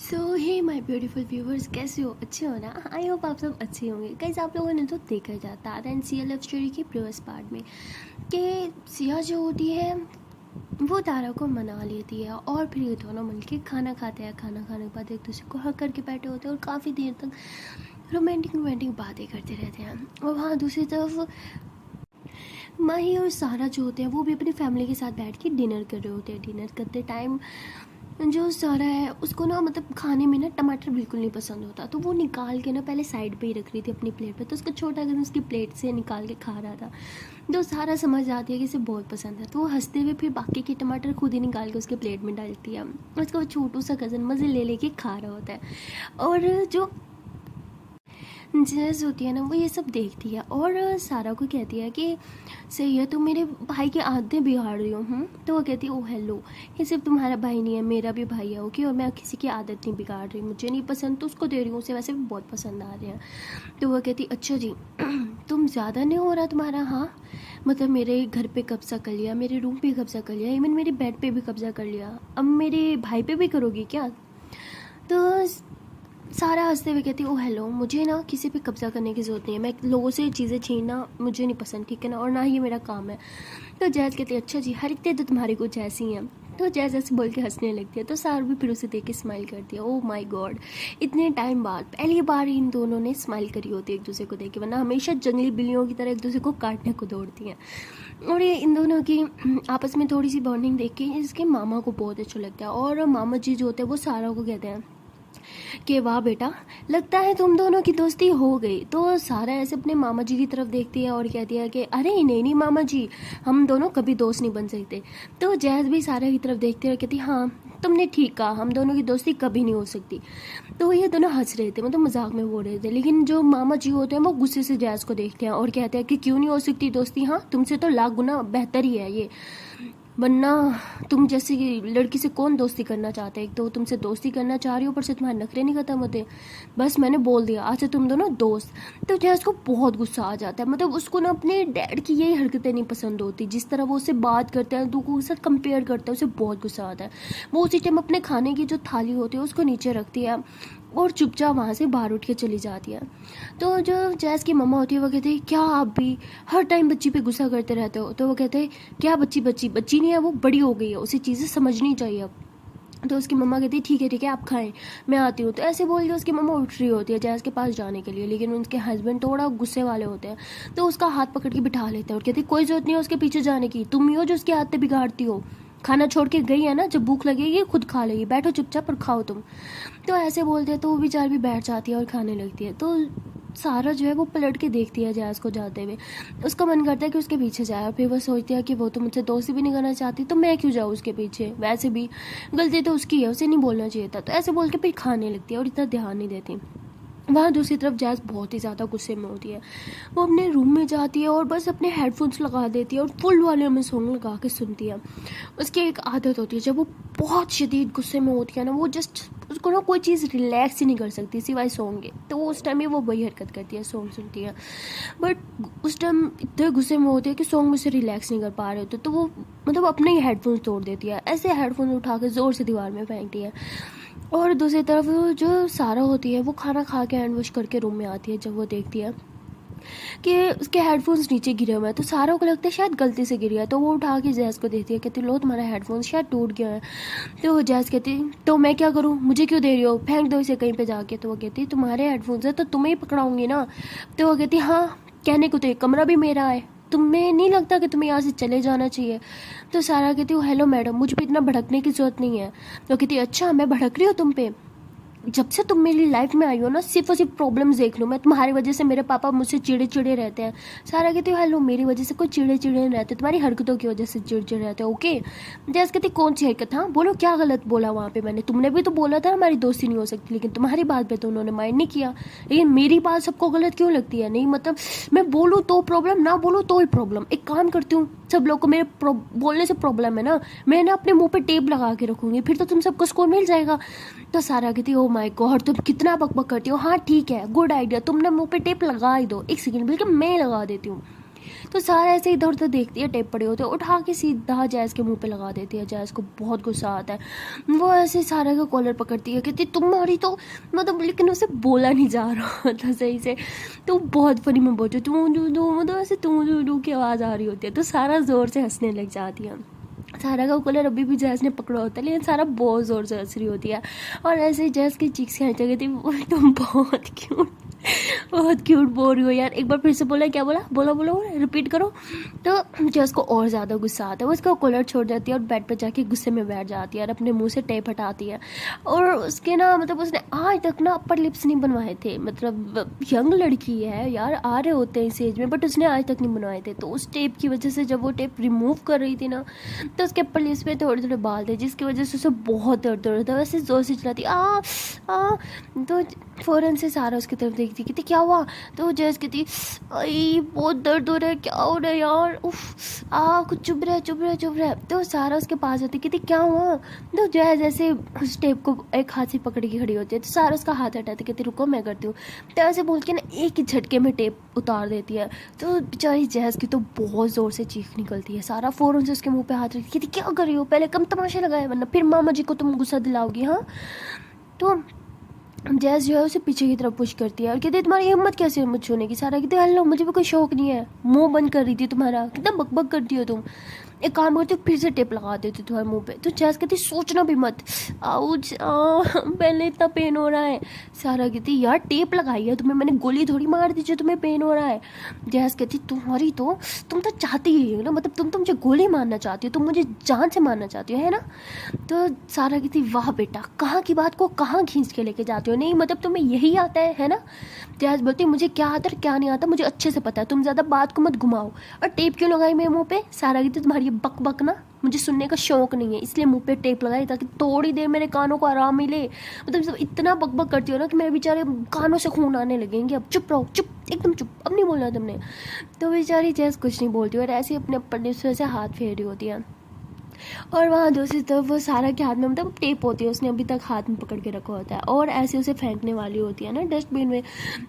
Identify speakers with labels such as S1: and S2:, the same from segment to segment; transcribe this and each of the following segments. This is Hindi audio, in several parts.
S1: So hey my beautiful viewers, कैसे हो? अच्छे हो ना? आई होप आप सब अच्छे होंगे। गाइस, आप लोगों ने तो देखा ही था तारा एंड सिया लव स्टोरी की प्रीवियस पार्ट में कि सिया जो होती है वो तारा को मना लेती है और फिर ये दोनों मिलके खाना खाते हैं। खाना खाने के बाद एक दूसरे को हक करके बैठे होते हैं और काफ़ी देर तक रोमांटिक बातें करते रहते हैं। और वहाँ दूसरी तरफ माही और सारा जो होते हैं वो भी अपनी फैमिली के साथ बैठ के डिनर कर रहे होते हैं। डिनर करते टाइम जो सारा है उसको ना मतलब खाने में ना टमाटर बिल्कुल नहीं पसंद होता, तो वो निकाल के ना पहले साइड पे ही रख रही थी अपनी प्लेट पे। तो उसको छोटा कर उसकी प्लेट से निकाल के खा रहा था। तो सारा समझ जाती है कि इसे बहुत पसंद है, तो वो हंसते हुए फिर बाकी के टमाटर खुद ही निकाल के उसके प्लेट में डालती है। उसका वो छोटू सा कज़न मज़े ले लेके खा रहा होता है। और जो जज होती है ना वो ये सब देखती है और सारा को कहती है कि सही है, तुम मेरे भाई की आदतें बिगाड़ रही हो। तो वो कहती है ओ हेलो, ये सिर्फ तुम्हारा भाई नहीं है, मेरा भी भाई है, ओके। और मैं किसी की आदत नहीं बिगाड़ रही, मुझे नहीं पसंद तो उसको दे रही हूँ, उसे वैसे भी बहुत पसंद आ रहे हैं। तो वो कहती अच्छा जी तुम ज़्यादा नहीं हो रहा तुम्हारा? हाँ मतलब मेरे घर पे कब्जा कर लिया, मेरे रूम पे कब्जा कर लिया, इवन मेरे बेड पे भी कब्जा कर लिया, अब मेरे भाई पे भी करोगी क्या? तो सारा हंसते हुए कहती ओ हेलो, मुझे ना किसी पे कब्जा करने की ज़रूरत नहीं है, मैं लोगों से चीज़ें छीनना मुझे नहीं पसंद, ठीक है ना, और ना ही मेरा काम है। तो जैज़ कहती है अच्छा जी, हरकतें तो तुम्हारी कुछ ऐसी हैं। तो जैज़ ऐसे बोल के हंसने लगती है। तो सारा भी फिर उसे देख के स्माइल करती है। ओह माय गॉड, इतने टाइम बाद पहली बार इन दोनों ने स्माइल करी होती है एक दूसरे को देख के, वरना हमेशा जंगली बिल्लियों की तरह एक दूसरे को काटने को दौड़ती हैं। और ये इन दोनों की आपस में थोड़ी सी बॉन्डिंग देख के इसके मामा को बहुत अच्छा लगता है। और मामा जी जो होते हैं वो सारा को कहते हैं कि वाह बेटा, लगता है तुम दोनों की दोस्ती हो गई। तो सारा ऐसे अपने मामा जी की तरफ देखती है और कहती है कि अरे नहीं नहीं मामा जी, हम दोनों कभी दोस्त नहीं बन सकते। तो जैज़ भी सारा की तरफ देखती है और कहती हाँ तुमने ठीक कहा, हम दोनों की दोस्ती कभी नहीं हो सकती। तो ये दोनों हंस रहे थे, मतलब मजाक में बोल रहे थे। लेकिन जो मामा जी होते हैं वो गुस्से से जैज़ को देखते हैं और कहते हैं कि क्यों नहीं हो सकती दोस्ती? हाँ तुमसे तो लाख गुना बेहतर ही है ये, वरना तुम जैसी लड़की से कौन दोस्ती करना चाहता है? एक तो तुमसे दोस्ती करना चाह रही हो, ऊपर से तुम्हारे नखरे नहीं खत्म होते। बस मैंने बोल दिया आज से तुम दोनों दोस्त। तो जैस को बहुत गुस्सा आ जाता है, मतलब उसको ना अपने डैड की यही हरकतें नहीं पसंद होती, जिस तरह वो उससे बात करते हैं, दूसरों के साथ कंपेयर करता है, उसे बहुत गुस्सा आता है। वो उसी टाइम अपने खाने की जो थाली होती है उसको नीचे रखती है और चुपचाप वहाँ से बाहर उठ के चली जाती है। तो जो जैज़ की मम्मा होती है वो कहती है क्या आप भी हर टाइम बच्ची पे गुस्सा करते रहते हो? तो वो कहते हैं क्या बच्ची बच्ची बच्ची नहीं है, वो बड़ी हो गई है, उसे चीज़ें समझनी चाहिए अब। तो उसकी मम्मा कहती है ठीक है आप खाएं, मैं आती हूँ। तो ऐसे बोल के उसकी मम्मा उठ रही होती है जैज़ के पास जाने के लिए, लेकिन उनके हस्बैंड थोड़ा गुस्से वाले होते हैं। तो उसका हाथ पकड़ के बिठा लेते हैं और कहती है कोई ज़रूरत नहीं है उसके पीछे जाने की, तुम ही हो जो उसकी आदतें बिगाड़ती हो। खाना छोड़ के गई है ना, जब भूख लगेगी खुद खा लेगी, बैठो चुपचाप और खाओ तुम। तो ऐसे बोलते हैं तो वो बेचारी भी बैठ जाती है और खाने लगती है। तो सारा जो है वो पलट के देखती है जैज़ को जाते हुए, उसका मन करता है कि उसके पीछे जाए। और फिर वो सोचती है कि वो तो मुझसे दोस्ती भी नहीं करना चाहती, तो मैं क्यों जाऊँ उसके पीछे, वैसे भी गलती तो उसकी है, उसे नहीं बोलना चाहिए था। तो ऐसे बोल के फिर खाने लगती है और इतना ध्यान नहीं देती। वहाँ दूसरी तरफ जैज़ बहुत ही ज़्यादा गुस्से में होती है। वो अपने रूम में जाती है और बस अपने हेडफोन्स लगा देती है और फुल वॉल्यूम में सॉन्ग लगा के सुनती है। उसकी एक आदत होती है, जब वो बहुत शदीद गुस्से में होती है ना, वो जस्ट उसको ना कोई चीज़ रिलैक्स ही नहीं कर सकती सिवाय सॉन्ग के। तो वो उस टाइम ही वो वही हरकत करती है, सॉन्ग सुनती है। बट उस टाइम इतने गुस्से में होती है कि सॉन्ग में से रिलैक्स नहीं कर पा रहे होते, तो वो मतलब अपने ही हेडफोन्स तोड़ देती है, ऐसे हेडफोन उठा के ज़ोर से दीवार में फेंकती है। और दूसरी तरफ जो सारा होती है वो खाना खा के हैंड वॉश करके रूम में आती है। जब वो देखती है कि उसके हेडफोन्स नीचे गिरे हुए हैं, तो सारा को लगता है शायद गलती से गिर गया, तो वो उठा के जैज़ को देती है, कहती लो तुम्हारा हेडफोन्स शायद टूट गया है। तो जैज़ कहती तो मैं क्या करूँ, मुझे क्यों दे रही हो, फेंक दो इसे कहीं पे जाके। तो वो कहती तुम्हारे हेडफोन्स है तो तुम्हें ही पकड़ाऊंगी ना। तो वो कहती हाँ कहने को तो एक कमरा भी मेरा है, तुम्हें नहीं लगता कि तुम्हें यहाँ से चले जाना चाहिए? तो सारा कहती हूँ हेलो मैडम, मुझ पे इतना भड़कने की ज़रूरत नहीं है। तो कहती अच्छा मैं भड़क रही हूँ तुम पे? जब से तुम मेरी लाइफ में आई हो ना, सिर्फ और सिर्फ प्रॉब्लम्स देख लो मैं, तुम्हारी वजह से मेरे पापा मुझसे चिड़े चिड़े रहते हैं। सारा कहती है हेलो, मेरी वजह से कोई चिड़े चिड़े नहीं रहते, तुम्हारी हरकतों की वजह से चिड़चिड़े रहते हैं, ओके। जैसे कहती कौन सी हरकत? हाँ बोलो क्या गलत बोला वहाँ पे मैंने? तुमने भी तो बोला था हमारी दोस्ती नहीं हो सकती, लेकिन तुम्हारी बात पे तो उन्होंने माइंड नहीं किया, लेकिन मेरी बात सबको गलत क्यों लगती है? नहीं मतलब मैं बोलूँ तो प्रॉब्लम, ना बोलूँ तो ही प्रॉब्लम। एक काम करती हूँ, सब लोग को मेरे बोलने से प्रॉब्लम है ना, मैं ना अपने मुंह पे टेप लगा के रखूँगी, फिर तो तुम सबको स्कोर मिल जाएगा। तो सारा कहती ओ माय गॉड तुम कितना बकबक करती हो, हाँ ठीक है गुड आइडिया, तुम ना मुंह पे टेप लगा ही दो, एक सेकंड बल्कि मैं लगा देती हूँ। तो सारा ऐसे इधर उधर देखती है, टेप पड़े होते हैं, उठा के सीधा जैज़ के मुंह पे लगा देती है। जैज़ को बहुत गुस्सा आता है, वो ऐसे सारा का कॉलर पकड़ती है, कहती तुम्हारी तो मतलब, लेकिन उसे बोला नहीं जा रहा होता सही से, तो बहुत फनी में बोलती तू मतलब ऐसे तू की आवाज़ आ रही होती है। तो सारा ज़ोर से हंसने लग जाती है। सारा का कॉलर अभी भी जैज़ ने पकड़ा होता है, लेकिन सारा बहुत ज़ोर से हंस रही होती है। और ऐसे जैज़ की चीक्स खेलते गई थी, तुम बहुत क्यूट बोल रही हो यार। एक बार फिर से बोला, क्या बोला, बोलो बोलो रिपीट करो। तो जैज़ को और ज़्यादा गुस्सा आता है, वो उसका कॉलर छोड़ जाती है और बेड पर जाके गुस्से में बैठ जाती है और अपने मुंह से टेप हटाती है। और उसके ना मतलब उसने आज तक ना अपर लिप्स नहीं बनवाए थे, मतलब यंग लड़की है यार, आ रहे होते हैं इस एज में, बट उसने आज तक नहीं बनवाए थे। तो उस टेप की वजह से जब वो टेप रिमूव कर रही थी ना, तो उसके अपर लिप्स पे थोड़े थोड़े बाल थे, जिसकी वजह से उसे बहुत दर्द हो रहा था। वैसे जोर से चिल्लाती आ तो फ़ौरन से सारा उसकी तरफ देखती, कहती क्या हुआ। तो जैज़ कहती आई बहुत दर्द हो रहा है, क्या हो रहा है यार, उफ कुछ चुप रहे। तो सारा उसके पास आती, कहती क्या हुआ। तो जैज़ ऐसे उस टेप को एक हाथ से पकड़ के खड़ी होती है, तो सारा उसका हाथ हटाती, कहती रुको मैं करती हूँ। तो ऐसे बोल के ना एक ही झटके में टेप उतार देती है। तो बेचारी जैज़ की तो बहुत ज़ोर से चीख निकलती है। सारा फ़ौरन से उसके मुँह पे हाथ रखती, कहती क्या कर रही हो, पहले कम तमाशे लगाए वरना फिर मामा जी को तुम गुस्सा दिलाओगी। हाँ, तो जैज़ जो है उसे पीछे की तरफ पुश करती है और कहती है तुम्हारी हिम्मत कैसे है मुझ छूने की। सारा कहते हेलो मुझे भी कोई शौक नहीं है, मुंह बंद कर रही थी तुम्हारा, कितना बकबक करती हो तुम, एक काम करती हो फिर से टेप लगा देती तुम्हारे मुंह पे। तो जैज़ कहती सोचना भी मत, आउच पहले इतना पेन हो रहा है। सारा कहती यार टेप लगाई है तुम्हें, मैंने गोली थोड़ी मार दी जो तुम्हें पेन हो रहा है। जैज़ कहती तुम तो चाहती ही हो ना, मतलब तुम मुझे गोली मारना चाहती हो, तुम मुझे जान से मारना चाहती हो, है ना। तो सारा कहती वाह बेटा, कहाँ की बात को कहाँ खींच के लेके जाती हो, नहीं मतलब तुम्हें यही आता है ना। जैज़ बोलती मुझे क्या आता है क्या नहीं आता मुझे अच्छे से पता है, तुम ज़्यादा बात को मत घुमाओ। और टेप क्यों लगाई मेरे मुंह पे। सारा कहती तुम्हारी ये बक बक ना मुझे सुनने का शौक नहीं है, इसलिए मुंह पे टेप लगाई ताकि थोड़ी देर मेरे कानों को आराम मिले। मतलब सब इतना बक बक करती हो ना कि मेरे बेचारे कानों से खून आने लगेंगे। अब चुप रहो, चुप एकदम चुप, अब नहीं बोलना तुमने। तो बेचारी जैज़ कुछ नहीं बोलती और ऐसे ही अपने ऊपर से हाथ फेर रही होती है। और वहाँ दूसरी तरफ वो सारा के हाथ में मतलब टेप होती है, उसने अभी तक हाथ में पकड़ के रखा होता है और ऐसे उसे फेंकने वाली होती है ना डस्टबिन में।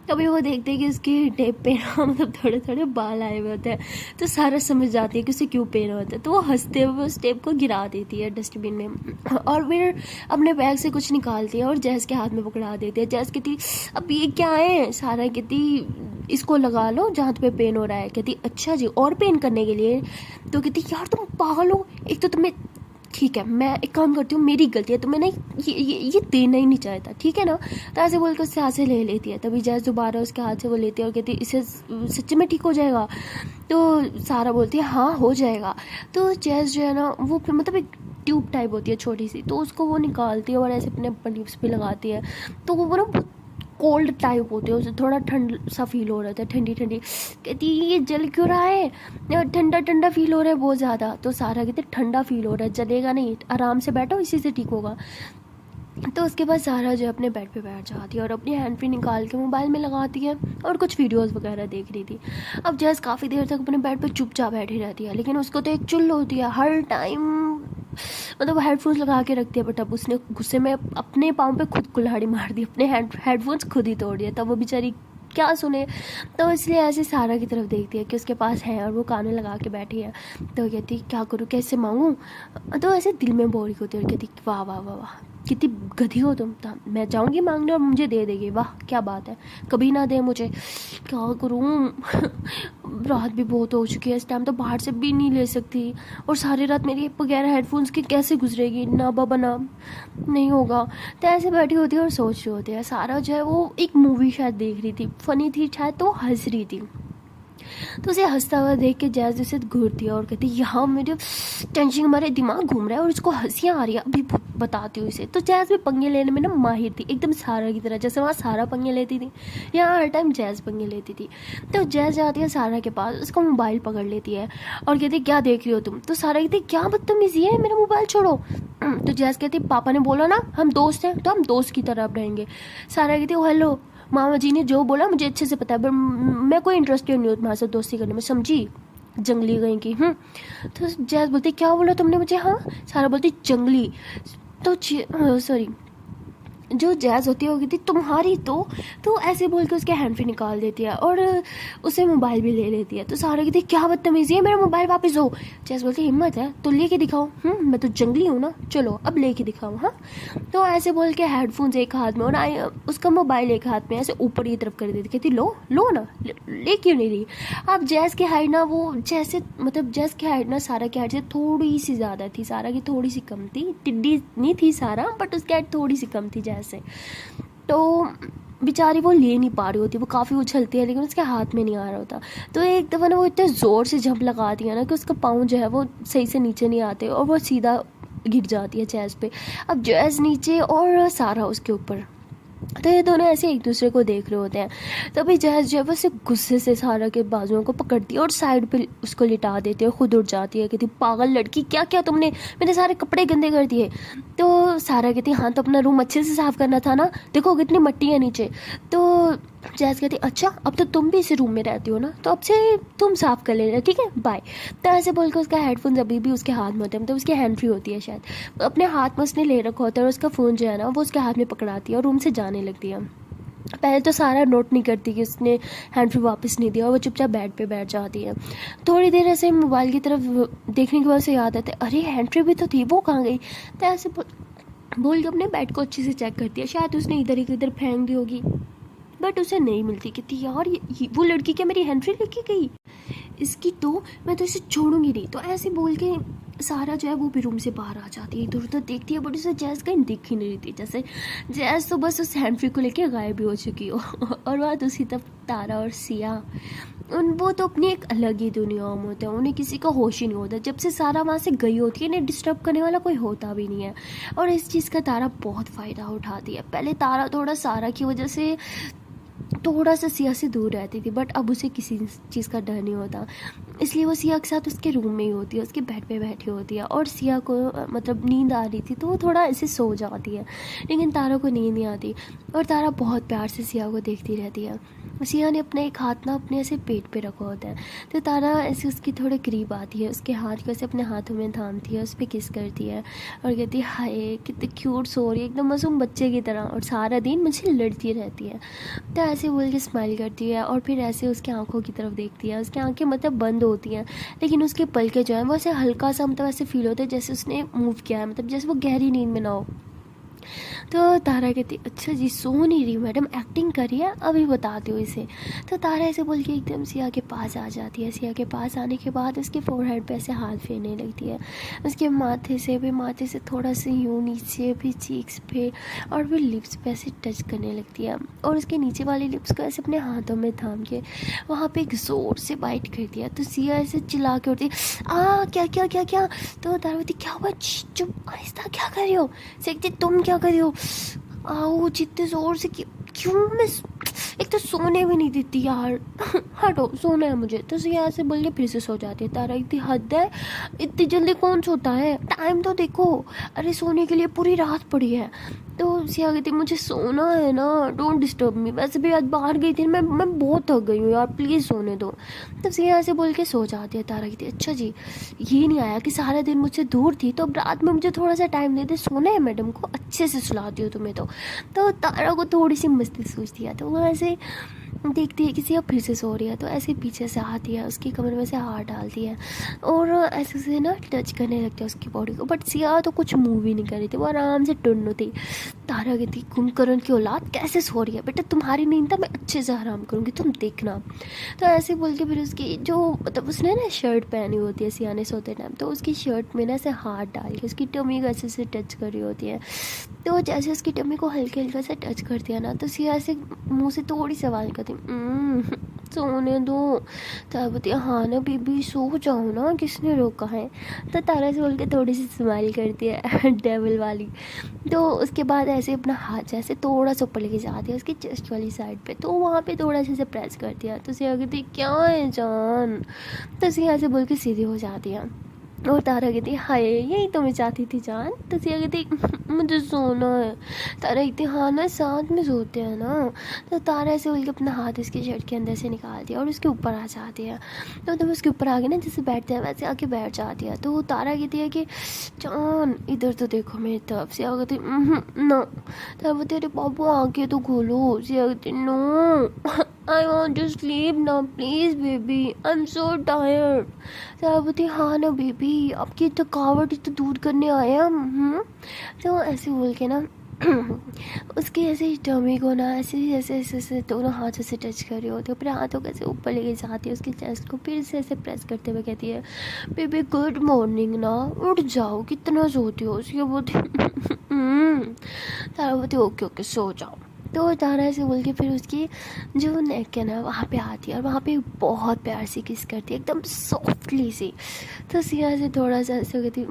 S1: तभी वो देखते हैं कि उसकी टेप पे ना मतलब थोड़े थोड़े बाल आए हुए होते हैं। तो सारा समझ जाती है कि उसे क्यों पेन होता है, तो वो हंसते हुए उस टेप को गिरा देती है डस्टबिन में और फिर अपने बैग से कुछ निकालती है और जैज़ के हाथ में पकड़ा देती है। जैज़ कहती अब ये क्या है। सारा कहती इसको लगा लो जहाँ पे पेन हो रहा है। कहती अच्छा जी, और पेन करने के लिए। तो कहती यार तुम पागल हो, एक तो तुम्हें ठीक है मैं एक काम करती हूँ, मेरी गलती है, तुम्हें नहीं ये देना ही नहीं चाहता था, ठीक है ना। तो ऐसे बोल कर उससे हाथ से ले लेती है। तभी जैज़ दोबारा उसके हाथ से वो लेती है और कहती है इसे सच्ची में ठीक हो जाएगा। तो सारा बोलती है हाँ हो जाएगा। तो जैज़ जो है ना वो मतलब एक ट्यूब टाइप होती है छोटी सी, तो उसको वो निकालती है और ऐसे अपने ऊपर लिप्स पे लगाती है। तो वो ना कोल्ड टाइप होती है, उसे थोड़ा ठंड सा फील हो रहा था, ठंडी ठंडी। कहती ये जल क्यों रहा है, ठंडा ठंडा फील हो रहा है बहुत ज़्यादा। तो सारा कहते ठंडा फील हो रहा है, जलेगा नहीं, आराम से बैठो इसी से ठीक होगा। तो उसके बाद सारा जो अपने बेड पे बैठ जाती है और अपनी हैंड फ्री निकाल के मोबाइल में लगाती है और कुछ वीडियोस वगैरह देख रही थी। अब जैज़ काफ़ी देर तक अपने बेड पे चुपचाप बैठी रहती है, लेकिन उसको तो एक चुल होती है हर टाइम, मतलब हेडफोन्स लगा के रखती है। बट अब उसने गुस्से में अपने पाँव पे खुद कुल्हाड़ी मार दी, अपने हेडफोन्स खुद ही तोड़ दिया। तब वो बेचारी क्या सुने, तो इसलिए ऐसे सारा की तरफ देखती है कि उसके पास है और वो कान में लगा के बैठी है। तो कहती क्या करूँ कैसे मांगूँ। तो ऐसे दिल में बोल रही होती है और कहती वाह वाह वाह वाह कितनी गधी हो तुम, मैं जाऊँगी मांगने और मुझे दे देगी, वाह क्या बात है, कभी ना दे मुझे, क्या करूँ। रात भी बहुत हो चुकी है, इस टाइम तो बाहर से भी नहीं ले सकती और सारी रात मेरी बगैर हेडफोन्स के कैसे गुजरेगी, ना बाबा ना नहीं होगा। तो ऐसे बैठी होती है और सोच रही होती है। सारा जो है वो एक मूवी शायद देख रही थी, फनी थी शायद, तो हंस रही थी। तो उसे हंसता हुआ देख के जैज़ उसे घूरती है और कहती यहाँ मेरे टेंशन हमारे दिमाग घूम रहा है और इसको हंसियाँ आ रही है, अभी बताती हूँ इसे। तो जैज़ भी पंगे लेने में ना माहिर थी, एकदम सारा की तरह, जैसे वहाँ सारा पंगे लेती थी यहाँ हर टाइम जैज़ पंगे लेती थी। तो जैज़ जाती है सारा के पास, उसका मोबाइल पकड़ लेती है और कहती क्या देख रही हो तुम। तो सारा कहती क्या बदतमीजी है, मेरा मोबाइल छोड़ो। तो जैज़ कहती पापा ने बोला ना हम दोस्त हैं तो हम दोस्त की तरह रहेंगे। सारा कहती हेलो मामा जी ने जो बोला मुझे अच्छे से पता है, पर मैं कोई इंटरेस्टेड नहीं हूँ तुम्हारे साथ दोस्ती करने में, समझी जंगली गई की। तो जैज़ बोलती क्या बोला तुमने मुझे। हाँ सारा बोलती जंगली। तो सॉरी जो जैज़ होती है वो कहती तुम्हारी तो ऐसे बोल के उसके हैंड फ्री निकाल देती है और उसे मोबाइल भी ले लेती है। तो सारा कहती क्या बदतमीज़ी है, मेरा मोबाइल वापस दो। जैज़ बोलती हिम्मत है तो लेके दिखाओ, मैं तो जंगली हूँ ना, चलो अब लेके दिखाओ। हाँ, तो ऐसे बोल के हेडफोन्स एक हाथ में और उसका मोबाइल एक हाथ में ऐसे ऊपर की तरफ कर देती, कहती लो लो ना, ले क्यों नहीं रही। अब जैज़ की हाइट ना वो जैसे मतलब जैज़ की हाइट ना सारा की हाइट से थोड़ी सी ज़्यादा थी, सारा की थोड़ी सी कम थी, टिड्डी नहीं थी सारा बट उसकी हाइट थोड़ी सी कम थी जैसे। तो बेचारी वो ले नहीं पा रही होती, वो काफ़ी उछलती है लेकिन उसके हाथ में नहीं आ रहा होता। तो एक दफ़ा ना वो इतने ज़ोर से जंप लगा दिया ना कि उसका पाँव जो है वो सही से नीचे नहीं आते और वो सीधा गिर जाती है जैज़ पे। अब जैज़ नीचे और सारा उसके ऊपर, तो ये दोनों ऐसे एक दूसरे को देख रहे होते हैं। तभी जैज़ जो है वो उसे गुस्से से सारा के बाजुओं को पकड़ती है और साइड पे उसको लिटा देती है और खुद उठ जाती है, कहती पागल लड़की क्या क्या तुमने मेरे सारे कपड़े गंदे कर दिए। तो सारा कहती हाँ तो अपना रूम अच्छे से साफ़ करना था ना, देखो कितनी मिट्टी है नीचे। तो जैज़ कहती अच्छा अब तो तुम भी इसी रूम में रहती हो ना, तो अब से तुम साफ़ कर लेना, ठीक है बाय। तो ऐसे बोल के उसका हेडफोन्स अभी भी उसके हाथ में होते हैं, मतलब उसकी हैंड फ्री होती है शायद, अपने हाथ में उसने ले रखा होता है और उसका फ़ोन जो है ना वो उसके हाथ में पकड़ाती है और रूम से जाने लगती है। पहले तो सारा नोट नहीं करती कि उसने हैंड फ्री वापस नहीं दिया और वो चुपचाप बेड पे बैठ जाती है। थोड़ी देर ऐसे मोबाइल की तरफ देखने के बाद से याद आता है अरे हैंड फ्री भी तो थी, वो कहाँ गई। तो ऐसे बोल के अपने बेड को अच्छे से चेक करती है, शायद उसने इधर ही इधर फेंक दी होगी बट उसे नहीं मिलती। कहती यार वो लड़की क्या मेरी हैंड फ्री लेके गई, इसकी तो मैं तो इसे छोड़ूंगी नहीं। तो ऐसे बोल के सारा जो है वो भी रूम से बाहर आ जाती है, इधर उधर देखती है बट उसे जैज़ कहीं दिख ही नहीं रही थी, जैसे जैज़ तो बस उस हैंड फ्री को लेके गायब भी हो चुकी हो। और वहाँ दूसरी तरफ तारा और सिया, उन वो तो अपनी एक अलग ही दुनिया में होते हैं, उन्हें किसी का होश ही नहीं होता। जब से सारा वहाँ से गई होती है इन्हें डिस्टर्ब करने वाला कोई होता भी नहीं है और इस चीज़ का तारा बहुत फ़ायदा उठाती है। पहले तारा थोड़ा सारा की वजह से थोड़ा सा सिया से दूर रहती थी बट अब उसे किसी चीज़ का डर नहीं होता, इसलिए वो सिया के साथ उसके रूम में ही होती है, उसके बेड पे बैठी होती है। और सिया को मतलब नींद आ रही थी तो वो थोड़ा ऐसे सो जाती है लेकिन तारा को नींद नहीं आती और तारा बहुत प्यार से सिया को देखती रहती है। सिया ने अपना एक हाथ ना अपने ऐसे पेट पे रखा होता है, तो तारा ऐसे उसके थोड़े करीब आती है, उसके हाथ को ऐसे अपने हाथों में थामती है, उस पर किस करती है और कहती है हाय कितने क्यूट सो रही है, एकदम मासूम बच्चे की तरह और सारा दिन मुझे लड़ती रहती है। तो ऐसे बोल के स्माइल करती है और फिर ऐसे उसकी आंखों की तरफ देखती है, उसकी आंखें मतलब बंद होती हैं लेकिन उसके पलके जो है वो ऐसे हल्का सा मतलब ऐसे फील होता है जैसे उसने मूव किया है, मतलब जैसे वो गहरी नींद में ना हो। तो तारा कहती अच्छा जी सो नहीं रही मैडम, एक्टिंग करी है अभी बताती हूँ इसे। तो तारा ऐसे बोल के एकदम सिया के पास आ जाती है, सिया के पास आने के बाद उसके फोरहेड पे ऐसे हाथ फेरने लगती है, उसके माथे से थोड़ा सा यूँ नीचे भी चीक्स पे और फिर लिप्स पे ऐसे टच करने लगती है और उसके नीचे वाली लिप्स को ऐसे अपने हाथों में थाम के वहाँ पे एक ज़ोर से बाइट कर दिया। तो सिया ऐसे चिल्ला के उठती क्या क्या क्या क्या। तो तारा बोलती क्या हुआ, चुप आहिस्ता, क्या कर रही हो। सेकती तुम क्या कर रही हो, आओ जितने ज़ोर से क्यों मैं एक तो सोने भी नहीं देती यार। हटो सोना है मुझे। तो सिया से बोल के फिर से सो जाती है। तारा इतनी हद है, इतनी जल्दी कौन सोता है, टाइम तो देखो, अरे सोने के लिए पूरी रात पड़ी है। तो सिया कहती मुझे सोना है ना, डोंट डिस्टर्ब मी, वैसे भी आज बाहर गई थी, मैं बहुत थक गई हूँ यार, प्लीज़ सोने दो। तो सिया से बोल के सो जाती है। तारा कहती अच्छा जी ये नहीं आया कि सारा दिन मुझसे दूर थी तो अब रात में मुझे थोड़ा सा टाइम दे दे, सोना है मैडम को, अच्छे से सुलाती हो तुम्हें। तो तारा को थोड़ी सी मस्ती सूझती है, तो वो ऐसे देखती है कि सिया फिर से सो रही है, तो ऐसे पीछे से आती है, उसकी कमर में से हाथ डालती है और ऐसे से ना टच करने लगती है उसकी बॉडी को। बट सिया तो कुछ मूव ही नहीं कर रही थी, वो आराम से टुन्न थी। तारा कहती कुंभकर्ण की औलाद कैसे सो रही है, बेटा तुम्हारी नींद था, मैं अच्छे से आराम करूँगी, तुम देखना। तो ऐसे बोल के फिर उसकी जो मतलब उसने ना शर्ट पहनी होती है सिया ने सोते टाइम, तो उसकी शर्ट में ना ऐसे हाथ डाल के उसकी टमी को ऐसे से टच कर रही होती है। तो जैसे उसकी टमी को हल्के हल्का से टच करती है ना, तो सिया ऐसे मुँह से थोड़ी सी आवाज़ करती सोने दो। तारा बोलती है हाँ ना बीबी सो जाओ ना, किसने रोका है। तो तारा से बोल के थोड़ी सी स्माइल करती है डेविल वाली। तो उसके बाद ऐसे अपना हाथ जैसे थोड़ा सा ऊपर लेके जाती है उसकी चेस्ट वाली साइड पे, तो वहाँ पे थोड़ा सा प्रेस करती है। तो सिया कहती क्या है जान। तो सिया से बोल के सीधी हो जाती है। और तारा कहती है हाय यही तो मैं चाहती थी जान। तो सिया कहती मुझे सोना है। तारा कहती हाँ ना साथ में सोते हैं ना। तो तारा ऐसे बोल के अपना हाथ उसके शर्ट के अंदर से निकाल दिया और उसके ऊपर आ जाती है। तो तब उसके ऊपर आके ना जैसे बैठते हैं वैसे आके बैठ जाती है। तो तारा कहती है कि जान इधर तो देखो मेरी तरफ। सिया कहती नो। तब वो तेरे पापा आके तो खोलो। सिया कहती no I want to sleep ना please baby I am so tired. तो बोलती हाँ ना बेबी आपकी थकावट तो दूर करने आए हम। तो ऐसे बोल के ना उसके ऐसे टमी को ना ऐसे ऐसे ऐसे ऐसे दोनों हाथों से टच कर रही होती है। अपने हाथों को ऐसे ऊपर लेके जाती है उसके चेस्ट को, फिर से ऐसे प्रेस करते हुए कहती है बेबी गुड मॉर्निंग ना, उठ जाओ कितना सोती हो। उसके बोलती तारा बोलती ओके ओके सो जाओ। तो तारा ऐसे बोल के फिर उसकी जो नेक है ना वहाँ पे आती है और वहाँ पे बहुत प्यार से किस करती है एकदम सॉफ्टली सी। तो सिया से थोड़ा सा ऐसे कहती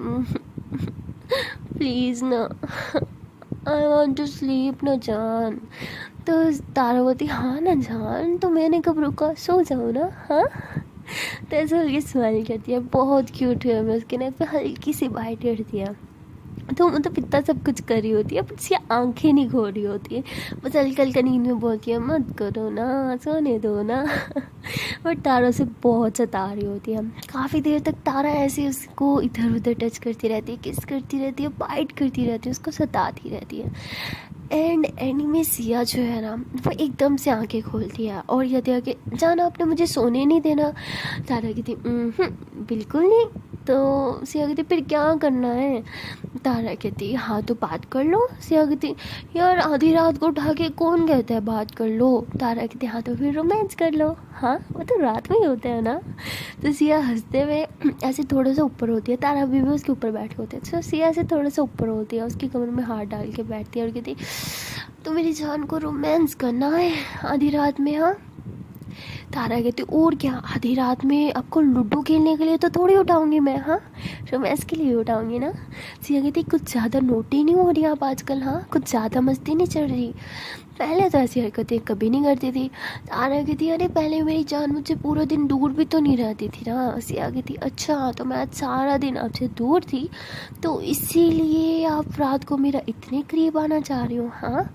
S1: प्लीज़ ना आई वॉन्ट टू स्लीप ना जान। तो तारा बोलती हाँ ना जान तो मैंने कब रुका, सो जाओ ना हाँ। तो ऐसे हल्की स्माइल करती है, बहुत क्यूट है। मैं उसके नेक पे हल्की सी बाइट करती है। तो मतलब इतना सब कुछ कर रही होती है पर उसकी आंखें नहीं खोल रही होती है, बस हल्का हल्का नींद में बोलती है मत करो ना सोने दो ना। और तारा से बहुत सता रही होती है। काफ़ी देर तक तारा ऐसे उसको इधर उधर टच करती रहती है, किस करती रहती है, बाइट करती रहती है, उसको सताती रहती है। एंड में सिया जो है ना वो एकदम से आंखें खोलती है और कहती है कि जाना आपने मुझे सोने नहीं देना। तारा कहती बिल्कुल नहीं। तो सिया कहती फिर क्या करना है। तारा कहती हाँ तो बात कर लो। सिया कहती यार आधी रात को उठा के कौन कहता है बात कर लो। तारा कहती हाँ तो फिर रोमांस कर लो, हाँ वो तो रात में ही होता है ना। तो सिया हंसते हुए ऐसे थोड़ा सा ऊपर होती है, तारा भी उसके ऊपर बैठे होते हैं। तो सिया से थोड़ा सा ऊपर होती है, उसकी कमर में हाथ डाल के बैठती है और कहती तो मेरी जान को रोमांस करना है आधी रात में हाँ। तारा कहती और क्या आधी रात में आपको लूडो खेलने के लिए तो थोड़ी उठाऊंगी मैं, हाँ रोमांस के लिए उठाऊंगी ना। सिया कहती कुछ ज़्यादा नोटी नहीं हो रही आप आजकल, हाँ कुछ ज़्यादा मस्ती नहीं चल रही, पहले तो ऐसी हरकतें कभी नहीं करती थी। तारा कहती अरे पहले मेरी जान मुझसे पूरा दिन दूर भी तो नहीं रहती थी ना। सिया कहती अच्छा तो मैं आज सारा दिन आपसे दूर थी तो इसीलिए आप रात को मेरा इतने करीब आना चाह रही हो, हाँ।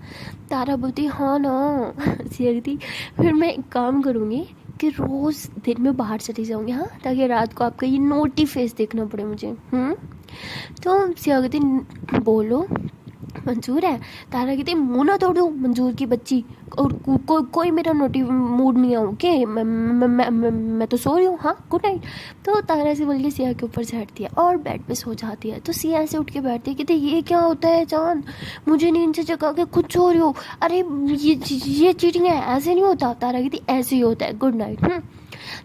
S1: तारा बोलती हाँ ना। सिया कहती फिर मैं एक काम करूँगी कि रोज़ दिन में बाहर चली जाऊँगी, हाँ ताकि रात को आपका ये नोटी फेस देखना पड़े मुझे। तो सिया कहती बोलो मंजूर है। तारा कहती मुँह ना तोड़ो मंजूर की बच्ची, और कोई मेरा नोटी मूड नहीं है ओके मैं तो सो रही हूँ, हाँ गुड नाइट। तो तारा से बोल के सिया के ऊपर चढ़ती है और बेड पे सो जाती है। तो सिया से उठ के बैठती है, कहती ये क्या होता है जान, मुझे नींद से जगा के खुद सो रही हो, अरे ये चीटिंग है, ऐसे नहीं होता। तारा कहती ऐसे ही होता है, गुड नाइट।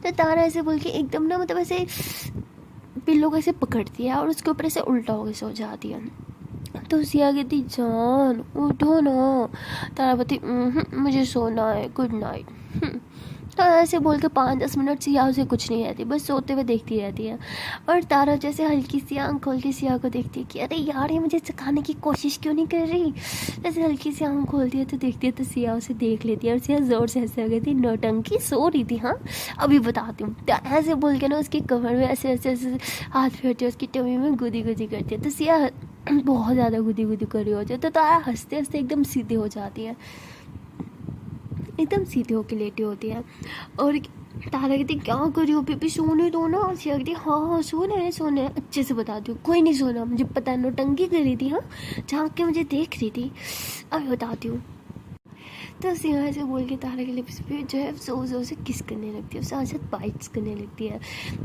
S1: तो तारा ऐसे बोल के एकदम ना मतलब ऐसे पिल्लों को ऐसे पकड़ती है और उसके ऊपर ऐसे उल्टा होकर सो जाती है। तो सिया कहती जान उठो ना। तारा बोलती मुझे सोना है गुड नाइट। तो ऐसे बोल के 5-10 मिनट सिया उसे कुछ नहीं रहती, बस सोते हुए देखती रहती है। और तारा जैसे हल्की सी आँख खोल के सिया को देखती है कि अरे यार ये मुझे सिखाने की कोशिश क्यों नहीं कर रही। जैसे हल्की सी आँख खोलती है तो देखती है तो सिया उसे देख लेती है और सिया ज़ोर से हंसने लगी थी, नौटंकी सो रही थी हाँ अभी बताती हूँ। तो ऐसे बोल के ना उसकी कमर में ऐसे ऐसे ऐसे हाथ फेरती है, उसकी टमी में गुदी गुदी करती है। तो सिया बहुत ज़्यादा गुदी गुदी कर रही होती है। तो तारा हंसते हंसते एकदम सीधी हो जाती है, एकदम सीधी होके लेटी होती है। और तारा कहती क्या कर रही हो बेबी सोने दो ना। सिया कहती हाँ सोने है अच्छे से बता दो, कोई नहीं सोना मुझे पता है, नौटंकी कर रही थी हाँ झाँक के मुझे देख रही थी, अभी बताती हूँ। तो सिया से बोल के तारा के लिप्स पे जो है जोर से किस करने लगती है, उससे साथ बाइट्स करने लगती है।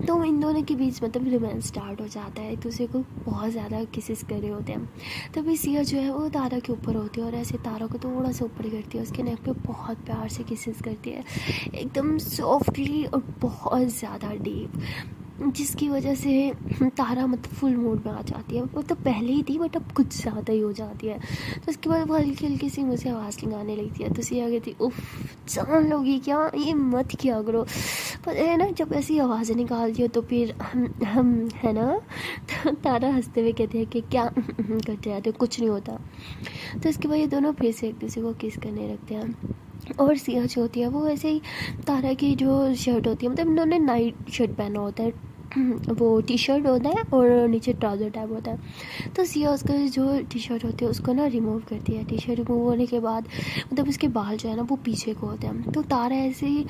S1: तो इन दोनों के बीच मतलब रोमांस स्टार्ट हो जाता है, एक दूसरे को बहुत ज़्यादा किसेस कर रहे होते हैं। तभी सिया जो है वो तारा के ऊपर होती है और ऐसे तारा को थोड़ा सा ऊपर करती है, उसके नेक पे बहुत प्यार से किसेस करती है एकदम सॉफ्टली और बहुत ज़्यादा डीप, जिसकी वजह से तारा मतलब फुल मूड में आ जाती है। वो तो पहले ही थी बट अब कुछ ज़्यादा ही हो जाती है। तो उसके बाद वो हल्की हल्की सी मुझसे आवाज़ लगाने लगती है। तो सिया कहती उफ जान लोगी क्या, ये मत किया करो, पर है ना जब ऐसी आवाज़ें निकालती हो तो फिर हम है ना। तो तारा हंसते हुए कहते हैं कि क्या करते रहते हो, कुछ नहीं होता। तो इसके बाद ये दोनों फिर से एक दूसरे को किस करने लगते हैं। और सिया जो होती है वो ऐसे ही तारा की जो शर्ट होती है मतलब इन्होंने नाइट शर्ट पहना होता है, वो टी शर्ट होता है और नीचे ट्राउज़र टाइप होता है। तो सिया उसका जो टी शर्ट होती है उसको ना रिमूव करती है। टी शर्ट रिमूव होने के बाद मतलब उसके बाल जो है ना वो पीछे को होते हैं। तो तारा ऐसे ही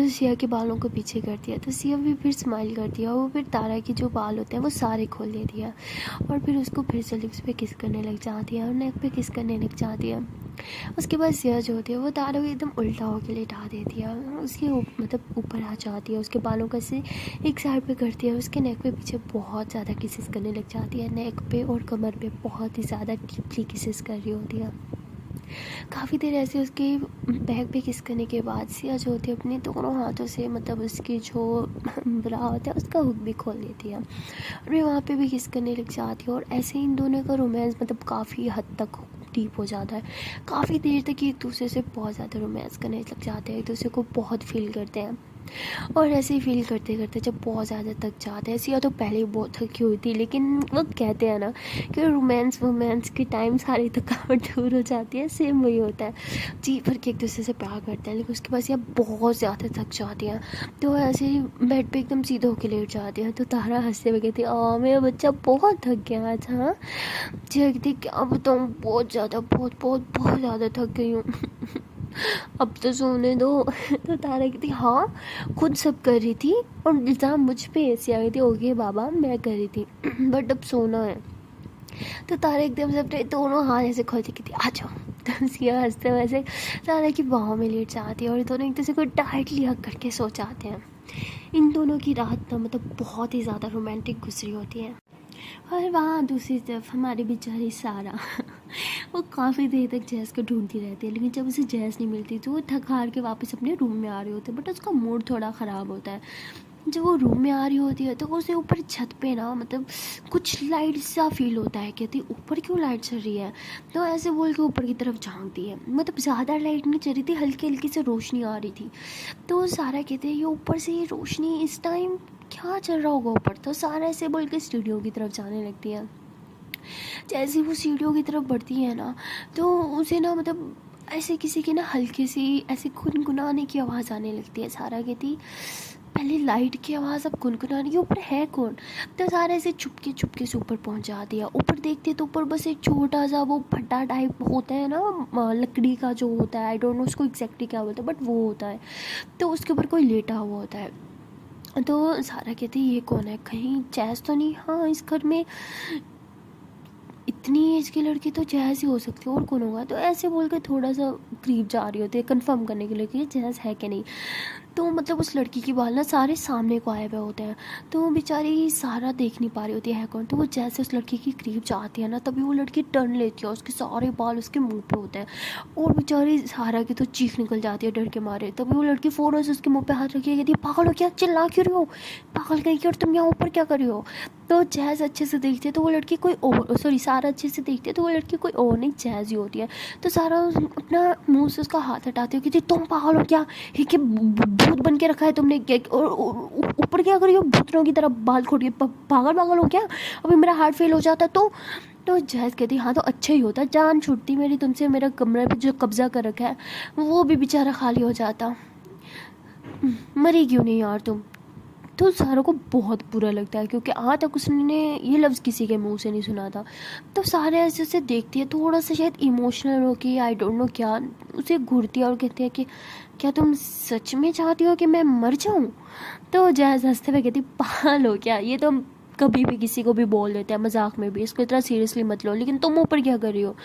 S1: सिया के बालों को पीछे करती है। तो सिया भी फिर स्माइल करती है और वो फिर तारा के जो बाल होते हैं वो सारे खोल देती है और फिर उसको फिर से लिप्स पे किस करने लग जाती है और नेक पे किस करने लग जाती है। उसके बाद सिया जो होती है वो तारा को एकदम उल्टा होकर लेटा देती है, उसके मतलब ऊपर आ जाती है, उसके बालों का से एक साइड पे करती है, उसके नेक पे पीछे बहुत ज़्यादा किसेस करने लग जाती है। नेक पे और कमर पे बहुत ही ज़्यादा डीपली किसेस कर रही होती है। काफ़ी देर ऐसे उसके बैक पे किस करने के बाद सिया जो होती है अपने दोनों हाथों से मतलब उसकी जो ब्रा होता है उसका हुक भी खोल देती है और वे वहाँ पे भी किस करने लग जाती है। और ऐसे ही इन दोनों का रोमांस मतलब काफ़ी हद तक डीप हो जाता है। काफ़ी देर तक एक दूसरे से बहुत ज़्यादा रोमांस करने लग जाते हैं, एक दूसरे को बहुत फील करते हैं। और ऐसे ही फील करते करते जब बहुत ज़्यादा थक जाते हैं, सिया तो पहले ही बहुत थकी हुई थी, लेकिन वो कहते हैं ना कि रोमांस के टाइम सारी थकावट दूर हो जाती है, सेम वही होता है। जी भर के एक दूसरे से प्यार करते हैं, लेकिन उसके बाद सिया बहुत ज़्यादा थक जाती हैं। तो ऐसे ही बेड पे एकदम सीधे होकर लेट जाती हैं। तो तारा हंसते हुए कहती है, मेरा बच्चा बहुत थक गया आज। हाँ जी कहती क्या बताऊँ, बहुत ज़्यादा बहुत ज़्यादा थक गई हूँ अब तो सोने दो। तो तारा कहती हाँ खुद सब कर रही थी और इल्ज़ाम मुझ पे ऐसे आ गई थी, ओके बाबा मैं कर रही थी बट अब सोना है। तो तारा एकदम से अपने दोनों हाथ ऐसे खोलती कहती आ जाओ। तो सिया हंसते हुए ऐसे तारा की बाहों में लेट जाती है और दोनों एक दूसरे को टाइटली हक करके सो जाते हैं। इन दोनों की रात ना मतलब बहुत ही ज़्यादा रोमांटिक गुजरी होती है। और वहाँ दूसरी तरफ हमारी बेचारी सारा वो काफ़ी देर तक जैस को ढूंढती रहती है, लेकिन जब उसे जैस नहीं मिलती तो वो थक हार के वापस अपने रूम में आ रही होती है। बट उसका मूड थोड़ा ख़राब होता है। जब वो रूम में आ रही होती है तो उसे ऊपर छत पे ना मतलब कुछ लाइट सा फील होता है। कहती ऊपर क्यों लाइट चल रही है, तो ऐसे बोल के ऊपर की तरफ झांकती है। मतलब ज़्यादा लाइट नहीं चल रही थी, हल्की हल्की से रोशनी आ रही थी। तो सारा कहते हैं ये ऊपर से ये रोशनी इस टाइम क्या चल रहा होगा ऊपर। तो सारा ऐसे बोल के स्टूडियो की तरफ जाने लगती है। जैसे वो सीढ़ियों की तरफ बढ़ती है ना तो उसे ना मतलब ऐसे किसी की ना हल्की सी ऐसे गुनगुनाने की आवाज़ आने लगती है। सारा कहती पहले लाइट की आवाज़ अब गुनगुनाने की, ऊपर है कौन। तो सारा ऐसे चुपके से ऊपर पहुंच जाती है। ऊपर देखते तो ऊपर बस एक छोटा सा वो भट्टा टाइप होता है ना लकड़ी का जो होता है, आई डोंट नो उसको एग्जैक्टली क्या बोलता है बट वो होता है। तो उसके ऊपर कोई लेटा हुआ होता है। तो सारा कहती ये कौन है, कहीं जैस तो नहीं। हाँ इस घर में इतनी एज की लड़की तो जैस ही हो सकती है, और कौन होगा। तो ऐसे बोल के थोड़ा सा करीब जा रही होती है कंफर्म करने के लिए कि जैस है कि नहीं। तो मतलब उस लड़की की बाल ना सारे सामने को आए हुए होते हैं। तो वो बेचारी सारा देख नहीं पा रही होती है कौन। तो वो जैसे उस लड़की की करीब जाती है ना तभी वो लड़की टर्न लेती है, उसके सारे बाल उसके मुंह पे होते हैं और बेचारी सारा की तो चीख निकल जाती है डर के मारे। तभी वो लड़की फ़ौरन से उसके मुंह पे हाथ रखी कहती है पागल हो क्या, चिल्ला क्यों रही हो, पागल कहीं की, और तुम यहाँ ऊपर क्या कर रही हो। तो जैज़ अच्छे से देखती है तो वो लड़की कोई और, सॉरी सारा अच्छे से देखती है तो वो लड़की कोई और नहीं जैज़ ही होती है। तो सारा अपना मुंह से उसका हाथ हटाती है कि तुम पागल हो क्या, ये क्या भूत बन के रखा है तुमने, क्या और ऊपर क्या करी हो, भूतों की तरह बाल खोट के पागल हो क्या, अभी मेरा हार्ट फेल हो जाता तो जैज़ कहती हाँ तो अच्छा ही होता, जान छूटती मेरी तुमसे, मेरा कमरे पे जो कब्जा कर रखा है वो भी बेचारा खाली हो जाता, मरी क्यों नहीं यार तुम। तो सारा को बहुत बुरा लगता है क्योंकि आज तक उसने ये लफ्ज़ किसी के मुंह से नहीं सुना था। तो सारे ऐसे उसे देखती है थोड़ा सा शायद इमोशनल हो के आई डोंट नो क्या, उसे घूरती है और कहती है कि क्या तुम सच में चाहती हो कि मैं मर जाऊँ। तो जैज़ हंसते हुए कहती पागल हो क्या, ये तो कभी भी किसी को भी बोल देते हैं मजाक में भी, इसको इतना सीरियसली मत लो, लेकिन तुम ऊपर क्या कर रही हो।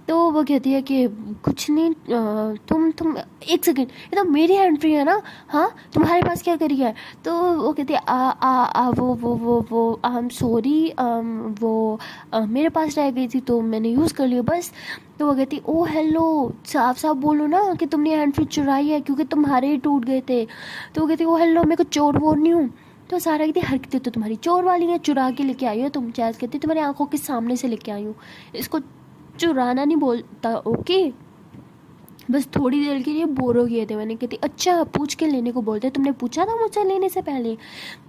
S1: तो वो कहती है कि कुछ नहीं, तुम एक सेकंड, ये तो मेरी एंट्री है ना, हाँ तुम्हारे पास क्या करी है। तो वो कहती है वो आई एम सॉरी, वो मेरे पास रह गई थी तो मैंने यूज़ कर लिया बस। तो वो कहती ओ हेलो, साफ साफ बोलो ना कि तुमने हैंड चुराई है क्योंकि तुम्हारे ही टूट गए थे। तो वो कहती ओ हेलो, मैं कुछ चोर वोर नहीं हूँ। तो सारा कहती हरकतें तो तुम्हारी चोर वाली हैं, चुरा के लेके आई हो तुम। जैज़ कहती तुम्हारी आंखों के सामने से लेके आई हूँ, इसको चुराना नहीं बोलता ओके। बस थोड़ी देर के लिए बोर हो गए थे। मैंने कहती अच्छा पूछ के लेने को बोलते, तुमने पूछा था मुझसे लेने से पहले?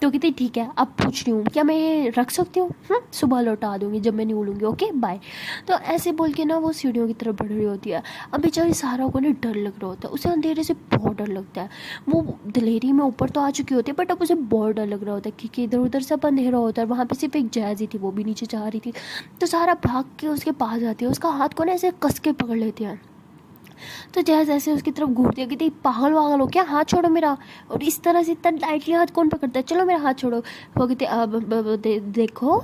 S1: तो कहती ठीक है अब पूछ रही हूँ, क्या मैं ये रख सकती हूँ? सुबह लौटा दूँगी जब मैं नहीं उड़ूँगी, ओके बाय। तो ऐसे बोल के ना वो सीढ़ियों की तरफ बढ़ रही होती है। अब बेचारी सारा को ना डर लग रहा होता है, उसे अंधेरे से बहुत डर लगता है। वो दिलेरी में ऊपर तो आ चुकी होती है बट अब उसे बहुत डर लग रहा होता है क्योंकि इधर उधर सब अंधेरा होता है। वहाँ पे सिर्फ एक जैज ही थी, वो भी नीचे जा रही थी। तो सारा भाग के उसके पास जाती है, उसका हाथ को ना ऐसे कस के पकड़ लेते हैं। तो जैसे ऐसे उसकी तरफ घूरती है, कहती पागल वागल हो क्या, हाथ छोड़ो मेरा। और इस तरह से इतना टाइटली हाथ कौन पकड़ता है, चलो मेरा हाथ छोड़ो। वो कहती देखो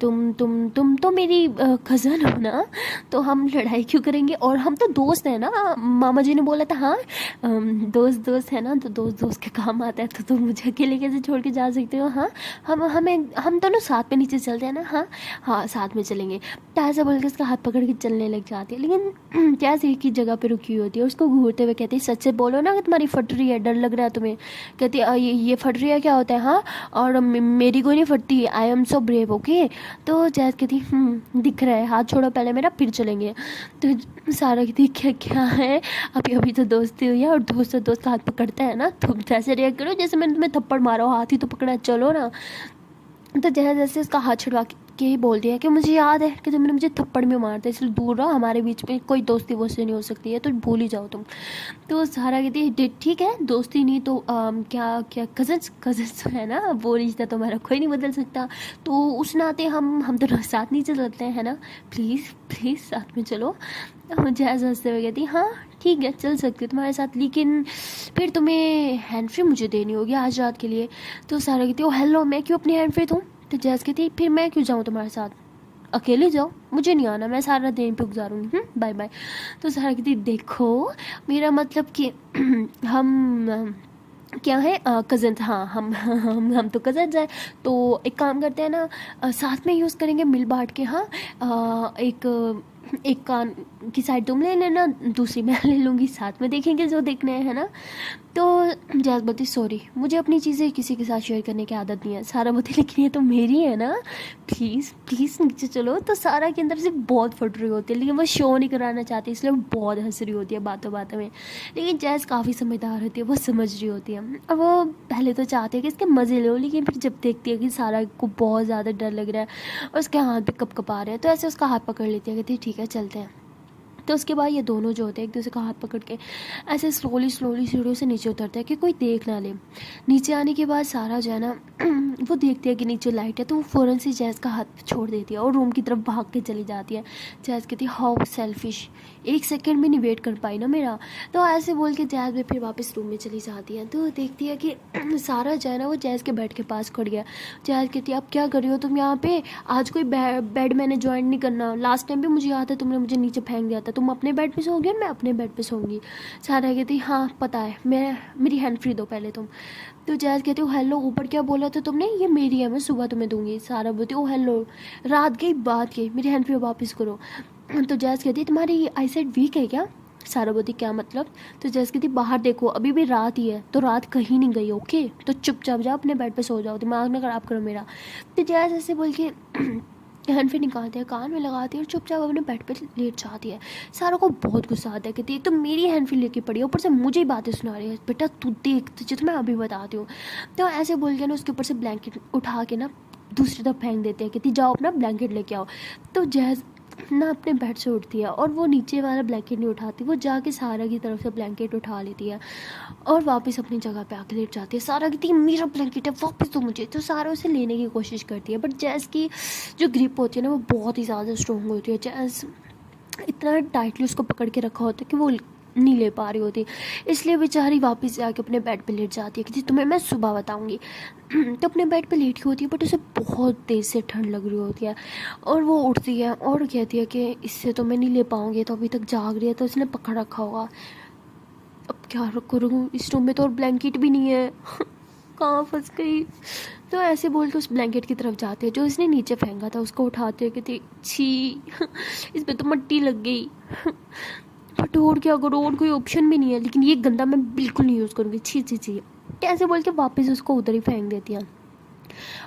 S1: तुम तो मेरी कज़न हो ना, तो हम लड़ाई क्यों करेंगे, और हम तो दोस्त हैं ना, मामा जी ने बोला था। हाँ दोस्त दोस्त है ना, तो दोस्त दोस्त के काम आता है, तो तुम मुझे अकेले कैसे छोड़ के जा सकते हो। हाँ हम दोनों साथ में नीचे चलते हैं ना। हाँ हाँ साथ में चलेंगे। तो ऐसा बोल के उसका हाथ पकड़ के चलने लग जाती है, लेकिन जैसे एक ही जगह पे रुकी होती है। उसको घूरते हुए कहती है सच से बोलो ना कि तुम्हारी फट रही है, डर लग रहा है तुम्हें। कहती है ये फट रही है क्या होता है, हाँ और मेरी कोई नहीं फटती, I am so brave okay. तो जैस कहती दिख रहा है, हाथ छोड़ो पहले मेरा फिर चलेंगे। तो सारा कहती क्या क्या है, अभी अभी तो दोस्ती हुई है और दोस्त का हाथ पकड़ता है ना, तुम जैसे रिएक्ट करो जैसे मैंने तुम्हें थप्पड़ मारा हो, हाथ ही तो पकड़ा है, चलो ना। तो जैसे जैसे उसका हाथ छुड़वा के ही बोल दिया कि मुझे याद है कि तुमने मुझे थप्पड़ में मारता है, इसलिए दूर रहो, हमारे बीच में कोई दोस्ती वोस्ती नहीं हो सकती है, तो भूल ही जाओ तुम। तो सारा कहती है ठीक है दोस्ती नहीं तो क्या क्या कजन्स है ना, वो रिश्ता तो हमारा कोई नहीं बदल सकता, तो उस नाते हम दोनों साथ नहीं चल सकते हैं ना, प्लीज़ साथ में चलो। मुझे ऐसा हंसते हुए कहती हाँ ठीक है चल सकती हूँ तुम्हारे साथ, लेकिन फिर तुम्हें हैंड फ्री मुझे देनी होगी आज रात के लिए। तो सारा कहती ओ हेलो मैं क्यों अपनी हैंड फ्री दूँ। तो जैस कहती फिर मैं क्यों जाऊँ तुम्हारे साथ, अकेले जाओ, मुझे नहीं आना, मैं सारा दिन पे गुजारूंगी, बाय बाय। तो सारा कहती देखो मेरा मतलब कि हम क्या है कज़न, हाँ हम तो कज़न्स हैं, तो एक काम करते हैं ना साथ में यूज़ करेंगे मिल बांट के। हाँ एक कान की साइड तुम ले लेना, दूसरी मैं ले लूँगी, साथ में देखेंगे जो देखने है ना। तो जैस बोलती सॉरी मुझे अपनी चीज़ें किसी के साथ शेयर करने की आदत नहीं है। सारा बोलती लेकिन ये तो मेरी है ना, प्लीज़ नीचे चलो। तो सारा के अंदर से बहुत फट रही होती है, लेकिन वो शो नहीं कराना चाहती, इसलिए वो बहुत हंस रही होती है बातों बातों में। लेकिन जैस काफ़ी समझदार होती है, वो समझ रही होती है, और वो पहले तो चाहती है कि इसके मज़े लो, लेकिन फिर जब देखती है कि सारा को बहुत ज़्यादा डर लग रहा है और उसके हाथ भी कप आ रहे हैं, तो ऐसे उसका हाथ पकड़ लेती है, कहती ठीक है चलते हैं। तो उसके बाद ये दोनों जो होते हैं एक दूसरे का हाथ पकड़ के ऐसे स्लोली सीढ़ियों से नीचे उतरते हैं कि कोई देख ना ले। नीचे आने के बाद सारा जो है ना वो देखती है कि नीचे लाइट है, तो वो फ़ौरन से जैज़ का हाथ छोड़ देती है और रूम की तरफ भाग के चली जाती है। जैज़ कहती है हाउ सेल्फिश, एक सेकंड भी नहीं वेट कर पाई ना मेरा। तो ऐसे बोल के जैज़ भी फिर वापस रूम में चली जाती है। तो देखती है कि सारा जो है ना वो जैज़ के बेड के पास खड़ गया। जैज़ कहती है अब क्या कर रही हो तुम यहाँ पे, आज कोई बेड मैंने ज्वाइन नहीं करना, लास्ट टाइम भी मुझे याद है तुमने मुझे नीचे फेंक दिया था, तुम अपने बेड पे सोओगी और मैं अपने बेड पे सोऊंगी। सारा कहती हाँ पता है, मेरी हैंड फ्री दो पहले तुम। तो जैज़ कहती हूँ हेलो ऊपर क्या बोला था तुमने, ये मेरी है मैं सुबह तुम्हें दूंगी। सारा बोलती ओ हेलो रात गई बात गई, मेरी हैंड फ्री वापस करो। तो जैज़ कहती तुम्हारी आई साइड वीक है क्या। सारा बोलती क्या मतलब। तो जैज़ कहती बाहर देखो अभी भी रात ही है, तो रात कहीं नहीं गई ओके, तो चुपचाप जाओ अपने बेड पे सो जाओ, दिमाग ना खराब करो मेरा। तो जैज़ ऐसे बोल के हैंड फ्री निकालती है, कान में लगाती है और चुपचाप अपने बेड पे लेट जाती है। सारा को बहुत गुस्सा आता है, कहती है तो मेरी हैंड फ्री लेके पड़ी है, ऊपर से मुझे ही बातें सुना रही है, बेटा तू देख तुझे तो मैं अभी बताती हूँ। तो ऐसे बोल के ना उसके ऊपर से ब्लैंकेट उठा के ना दूसरी तरफ फेंक देते हैं, कहती जाओ अपना ब्लैंकेट लेके आओ। तो जैज़ ना अपने बेड से उठती है और वो नीचे वाला ब्लैंकेट नहीं उठाती, वो जाके सारा की तरफ से ब्लैंकेट उठा लेती है और वापस अपनी जगह पे आके लेट जाती है। सारा कहती है मेरा ब्लैंकेट है वापस दो मुझे। तो सारा उसे लेने की कोशिश करती है, बट जैज़ की जो ग्रिप होती है ना वो बहुत ही ज़्यादा स्ट्रॉन्ग होती है। जैज़ इतना टाइटली उसको पकड़ के रखा होता है कि वो नहीं ले पा रही होती, इसलिए बेचारी वापस जाके अपने बेड पे लेट जाती है कि तुम्हें मैं सुबह बताऊंगी। तो अपने बेड पे लेटी होती है, बट उसे बहुत तेज़ से ठंड लग रही होती है और वो उठती है और कहती है कि इससे तो मैं नहीं ले पाऊंगी, तो अभी तक जाग रही है तो इसने पकड़ रखा होगा, अब क्या करूँ, इस रूम में तो और ब्लैंकेट भी नहीं है कहाँ फंस गई। तो ऐसे बोल के उस ब्लैंकेट की तरफ जाते हैं जो इसने नीचे फेंका था, उसको उठाते हैं, कहते छी इस पर तो मट्टी लग गई बट और क्या करो, और कोई ऑप्शन भी नहीं है, लेकिन ये गंदा मैं बिल्कुल नहीं यूज़ करूँगी, छी। कैसे बोल के वापस उसको उधर ही फेंक देती हैं।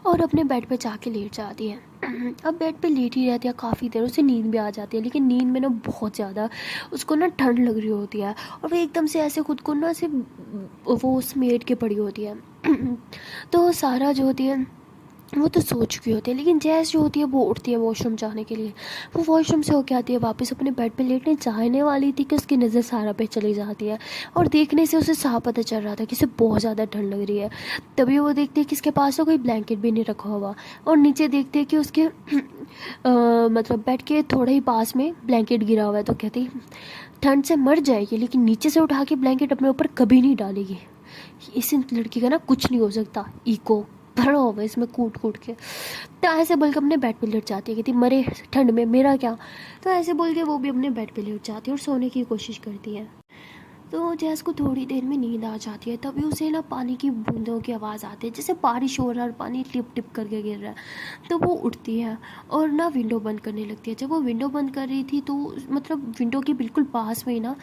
S1: और अपने बेड पे जाके लेट जाती है। अब बेड पे लेटी रहती है काफ़ी देर, उसे नींद भी आ जाती है, लेकिन नींद में ना बहुत ज़्यादा उसको ना ठंड लग रही होती है और वो एकदम से ऐसे खुद को ना ऐसे वो समेट के पड़ी होती है। तो सारा जो होती है वो तो सो चुकी होती है, लेकिन जैस जो होती है वो उठती है वॉशरूम जाने के लिए। वो वॉशरूम से होके आती है वापस अपने बेड पे लेटने जाने वाली थी कि उसकी नज़र सारा पे चली जाती है और देखने से उसे साफ पता चल रहा था कि उसे बहुत ज़्यादा ठंड लग रही है। तभी वो देखती है कि इसके पास तो कोई ब्लैंकेट भी नहीं रखा हुआ और नीचे देखते हैं कि उसके मतलब बेड के थोड़े ही पास में ब्लैंकेट गिरा हुआ है। तो कहती ठंड से मर जाएगी लेकिन नीचे से उठा के ब्लैंकेट अपने ऊपर कभी नहीं डालेगी। इस लड़की का ना कुछ नहीं हो सकता, इको भरा हुआ इसमें कूट कूट के। तो ऐसे बोल के अपने बेड पे लेट जाती है, कहती मरे ठंड में मेरा क्या। तो ऐसे बोल के वो भी अपने बेड पे लेट जाती है और सोने की कोशिश करती है। तो जैस को थोड़ी देर में नींद आ जाती है, तभी उसे ना पानी की बूंदों की आवाज़ आती है, जैसे बारिश हो रहा है और पानी टिप टिप करके गिर रहा है। तो वो उठती है और ना विंडो बंद करने लगती है। जब वो विंडो बंद कर रही थी तो मतलब विंडो के बिल्कुल पास में ही ना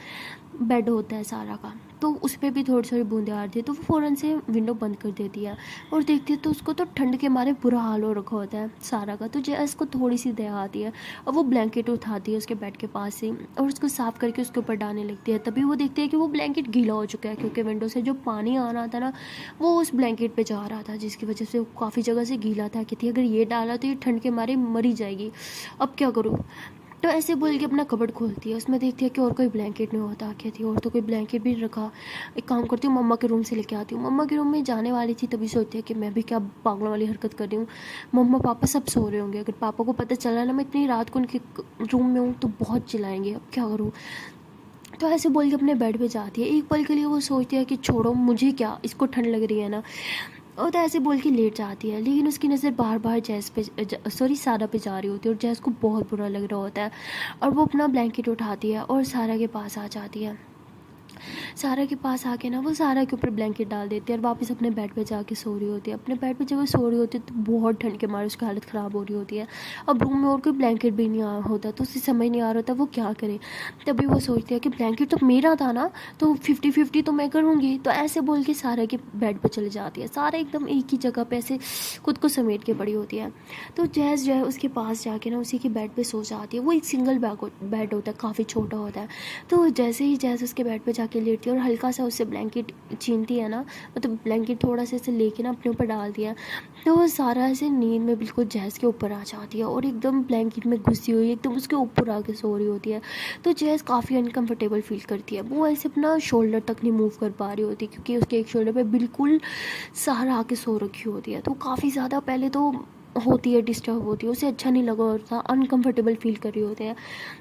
S1: बेड होता है सारा का, तो उस पर भी थोड़ी थोड़ी बूंदें आ रही थी। तो वो फ़ौरन से विंडो बंद कर देती है और देखती है तो उसको तो ठंड के मारे बुरा हाल हो रखा होता है सारा का। तो जैस को थोड़ी सी दया आती है और वो ब्लैंकेट उठाती है उसके बेड के पास से और उसको साफ़ करके उसके ऊपर डालने लगती है। तभी वो देखती है कि वो ब्लैंकेट गीला हो चुका है, क्योंकि विंडो से जो पानी आ रहा था ना वो उस ब्लैंकेट पे जा रहा था, जिसकी वजह से वो काफ़ी जगह से गीला था। कहती अगर ये डाला तो ये ठंड के मारे मरी जाएगी, अब क्या करूँ। तो ऐसे बोल के अपना कबर्ड खोलती है, उसमें देखती है कि और कोई ब्लैंकेट नहीं होता। कहती है और तो कोई ब्लैंकेट भी नहीं रखा, एक काम करती हूँ मम्मा के रूम से लेके आती हूँ। मम्मा के रूम में जाने वाली थी तभी सोचती है कि मैं भी क्या पागलों वाली हरकत कर रही हूँ, मम्मा पापा सब सो रहे होंगे, अगर पापा को पता चला ना मैं इतनी रात को उनके रूम में हूँ तो बहुत चिल्लाएंगे, अब क्या करूँ। तो ऐसे बोल के अपने बेड पे जाती है। एक पल के लिए वो सोचती है कि छोड़ो मुझे क्या, इसको ठंड लग रही है ना, और तो ऐसे बोल के लेट जाती है। लेकिन उसकी नज़र बार बार जैस पे सॉरी सारा पे जा रही होती है और जैस को बहुत बुरा लग रहा होता है और वो अपना ब्लैंकेट उठाती है और सारा के पास आ जाती है। सारा के पास आके ना वो सारा के ऊपर ब्लैंकेट डाल देती है और वापस अपने बेड पे जाके सो रही होती है। अपने बेड पे जब वो सो रही होती है तो बहुत ठंड के मारे उसकी हालत ख़राब हो रही होती है। अब रूम में और कोई ब्लैंकेट भी नहीं होता तो उसे समझ नहीं आ रहा था वो क्या करे। तभी वो सोचती है कि ब्लैंकेट तो मेरा था ना, तो 50-50 तो मैं करूँगी। तो ऐसे बोल के सारा के बेड पर चले जाती है। सारा एकदम एक ही जगह पर ऐसे खुद को समेट के पड़ी होती है। तो जैस जो है उसके पास जाके ना उसी के बेड पर सो जाती है। वो एक सिंगल बेड होता है, काफ़ी छोटा होता है। तो जैसे ही जैस उसके बेड पर जाके लेटती है और हल्का सा उससे ब्लैंकेट छीनती है ना, मतलब ब्लैंकेट थोड़ा सा ऐसे लेके ना अपने ऊपर डाल दिया, तो वो सारा ऐसे नींद में बिल्कुल जैस के ऊपर आ जाती है और एकदम ब्लैंकेट में घुसी हुई एकदम उसके ऊपर आके सो रही होती है। तो जैस काफ़ी अनकंफर्टेबल फील करती है, वो ऐसे अपना शोल्डर तक नहीं मूव कर पा रही होती क्योंकि उसके एक शोल्डर पे बिल्कुल सारा आके सो रखी होती है। तो काफ़ी ज़्यादा पहले तो होती है, डिस्टर्ब होती है, उसे अच्छा नहीं लगा होता, अनकंफर्टेबल फील कर रही होती है।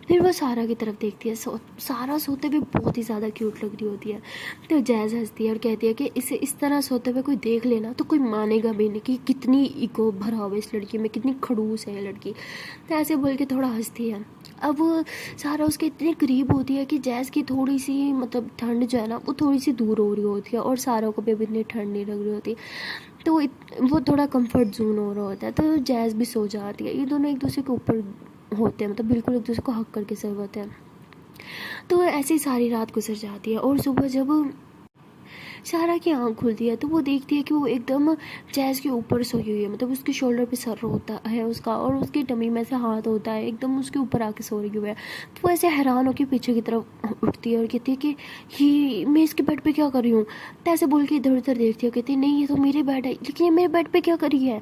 S1: फिर वो सारा की तरफ देखती है, सारा सोते हुए बहुत ही ज़्यादा क्यूट लग रही होती है। तो जैज़ हंसती है और कहती है कि इसे इस तरह सोते हुए कोई देख लेना तो कोई मानेगा भी नहीं कि कितनी इको भरा हुआ इस लड़की में, कितनी खड़ूस है ये लड़की। तो ऐसे बोल के थोड़ा हंसती है। अब सारा उसके इतने करीब होती है कि जैज़ की थोड़ी सी मतलब ठंड जो है ना वो थोड़ी सी दूर हो रही होती है और सारा को भी इतनी ठंड नहीं लग रही होती। तो वो थोड़ा कंफर्ट जोन हो रहा होता है। तो जैज़ भी सो जाती है। ये दोनों एक दूसरे के ऊपर होते हैं, मतलब बिल्कुल एक दूसरे को हक करके सो होते हैं। तो ऐसे ही सारी रात गुजर जाती है और सुबह जब सारा की आँख खुलती है तो वो देखती है कि वो एकदम जैज़ के ऊपर सोई हुई है, मतलब उसके शोल्डर पे सर होता है उसका और उसकी टमी में से हाथ होता है, एकदम उसके ऊपर आके सो रही हुई है। तो वो ऐसे हैरान होकर पीछे की तरफ उठती है और कहती है कि ये मैं इसके बेड पे क्या कर रही हूँ। तो ऐसे बोल के इधर उधर देखती है, कहती है नहीं ये तो मेरे बेड है, लेकिन ये मेरे बेड पर क्या करी है।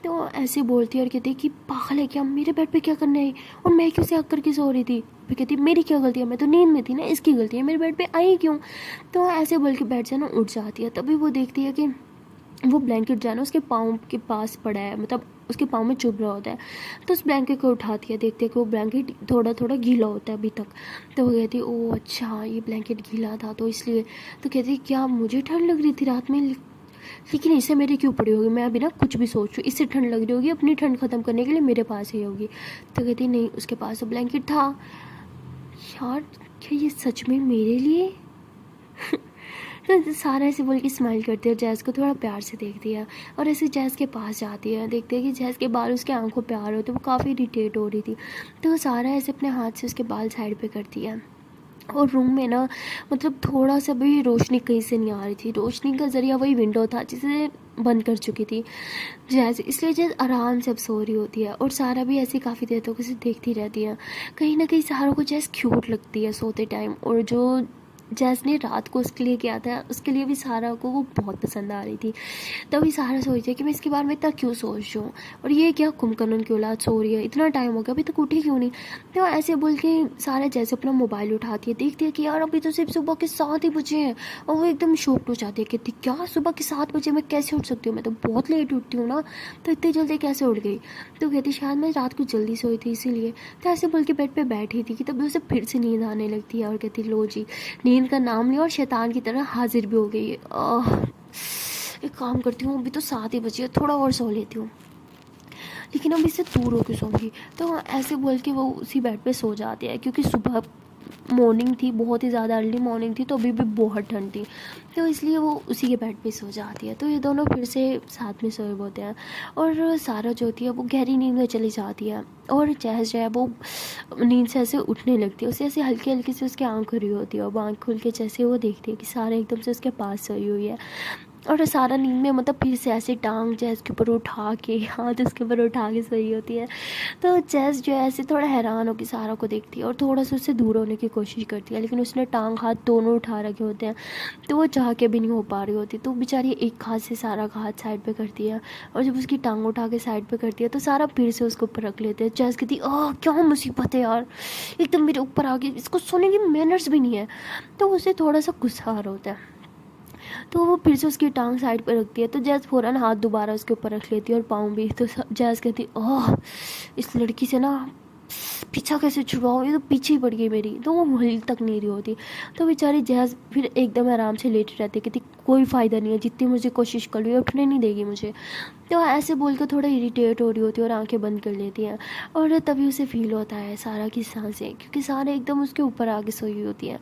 S1: तो ऐसे बोलती है और कहती है कि पागल है क्या, मेरे बेड पर क्या करना है और मैं क्यों से आग करके सो रही थी। फिर कहती है मेरी क्या गलती है, मैं तो नींद में थी ना, इसकी गलती है, मेरे बेड पे आई क्यों। तो ऐसे बोल के बेड से ना उठ जाती है। तभी वो देखती है कि वो ब्लैंकेट जो है ना उसके पाँव के पास पड़ा है, मतलब उसके पाँव में चुभ रहा होता है। तो उस ब्लैंकेट को उठाती है, देखती है कि वो ब्लैंकेट थोड़ा थोड़ा गीला होता है अभी तक। तो वो कहती है ओह अच्छा ये ब्लैंकेट गीला था तो इसलिए। तो कहती है क्या मुझे ठंड लग रही थी रात में, लेकिन इससे मेरी क्यों पड़ी होगी, मैं अभी ना कुछ भी सोच रही हूँ, इससे ठंड लग रही होगी, अपनी ठंड ख़त्म करने के लिए मेरे पास ही होगी। तो कहती नहीं उसके पास तो ब्लैंकेट था। यार क्या ये सच में मेरे लिए। तो सारा ऐसे बोल के स्माइल करती है और जैज़ को थोड़ा प्यार से देखती है और ऐसे जैज़ के पास जाती है, देखती है कि जैज़ के बाल उसके आंखों पे आ रहे होते, वो काफ़ी इरिटेट हो रही थी। तो सारा ऐसे अपने हाथ से उसके बाल साइड पे करती है और रूम में ना मतलब थोड़ा सा भी रोशनी कहीं से नहीं आ रही थी। रोशनी का ज़रिया वही विंडो था जिसे बंद कर चुकी थी जैसे, इसलिए जैसे आराम से अब सो रही होती है। और सारा भी ऐसे काफ़ी देर तक उसे देखती रहती है। कहीं ना कहीं सारा को जैसे क्यूट लगती है सोते टाइम। और जो जैस ने रात को उसके लिए किया था उसके लिए भी सारा को वो बहुत पसंद आ रही थी। तभी सारा सोच रही कि मैं इसके बारे में इतना क्यों सोच रही हूँ, और ये क्या कुंभकर्ण की औलाद सो रही है, इतना टाइम हो गया अभी तक उठी क्यों नहीं। तो ऐसे बोल के सारा जैसे अपना मोबाइल उठाती है, देखती है कि यार अभी तो सिर्फ सुबह के 7 ही बजे हैं। और वो एकदम शॉक्ड हो जाती है, कहती क्या सुबह के 7 बजे मैं कैसे उठ सकती हूँ, मैं तो बहुत लेट उठती हूँ ना, तो इतनी जल्दी कैसे उठ गई। तो कहती शायद मैं रात को जल्दी सोई थी इसीलिए। तो ऐसे बोल के बेड पर बैठी थी कि तभी उसे फिर से नींद आने लगती है। और कहती लो जी, नींद का नाम लिया और शैतान की तरह हाजिर भी हो गई है। एक काम करती हूँ, अभी तो 7 ही बजे, थोड़ा और सो लेती हूँ, लेकिन अब इससे दूर होकर सोऊंगी। तो ऐसे बोल के वो उसी बेड पे सो जाती है, क्योंकि सुबह मॉर्निंग थी, बहुत ही ज़्यादा अर्ली मॉर्निंग थी, तो अभी भी बहुत ठंड थी, तो इसलिए वो उसी के बेड पे सो जाती है। तो ये दोनों फिर से साथ में सोए होते हैं। और सारा जो होती है वो गहरी नींद में चली जाती है। और जैस जो है वो नींद से ऐसे उठने लगती है, उसे ऐसे हल्की हल्की से उसकी आँख खुली होती है। और वो आँख खुल के जैसे वो देखती है कि सारा एकदम से उसके पास सोई हुई है। और सारा नींद में मतलब फिर से ऐसे टांग जैस के ऊपर उठा के, हाथ उसके ऊपर उठा के सोई होती है। तो जैस जो है ऐसे थोड़ा हैरान होकर सारा को देखती है और थोड़ा सा उससे दूर होने की कोशिश करती है, लेकिन उसने टांग हाथ दोनों उठा रखे होते हैं, तो वो चाह के भी नहीं हो पा रही होती। तो बेचारी एक हाथ से सारा का हाथ साइड पे करती है, और जब उसकी टांग उठा के साइड पे करती है तो सारा फिर से उसको ऊपर रख लेते हैं। जैस कहती क्या मुसीबत है यार, एकदम मेरे ऊपर आ गई, इसको सोने की मैनर्स भी नहीं है। तो उसे थोड़ा सा गुस्सा आ रहा होता है, तो वो फिर से उसकी टांग साइड पर रखती है। तो जैस फ़ौरन हाथ दोबारा उसके ऊपर रख लेती है और पाँव भी। तो जैस कहती इस लड़की से ना पीछा कैसे छुड़वाओ, ये तो पीछे ही पड़ गई मेरी। तो वो हिल तक नहीं रही होती। तो बेचारी जैस फिर एकदम आराम से लेटी रहती, कहती कोई फ़ायदा नहीं है, जितनी मुझे कोशिश कर रही है उठने नहीं देगी मुझे। तो ऐसे बोल कर थोड़ा इरिटेट हो रही होती है और आंखें बंद कर लेती हैं। और तभी उसे फील होता है सारा की सांसें, क्योंकि सारा एकदम उसके ऊपर आगे सोई हुई होती है।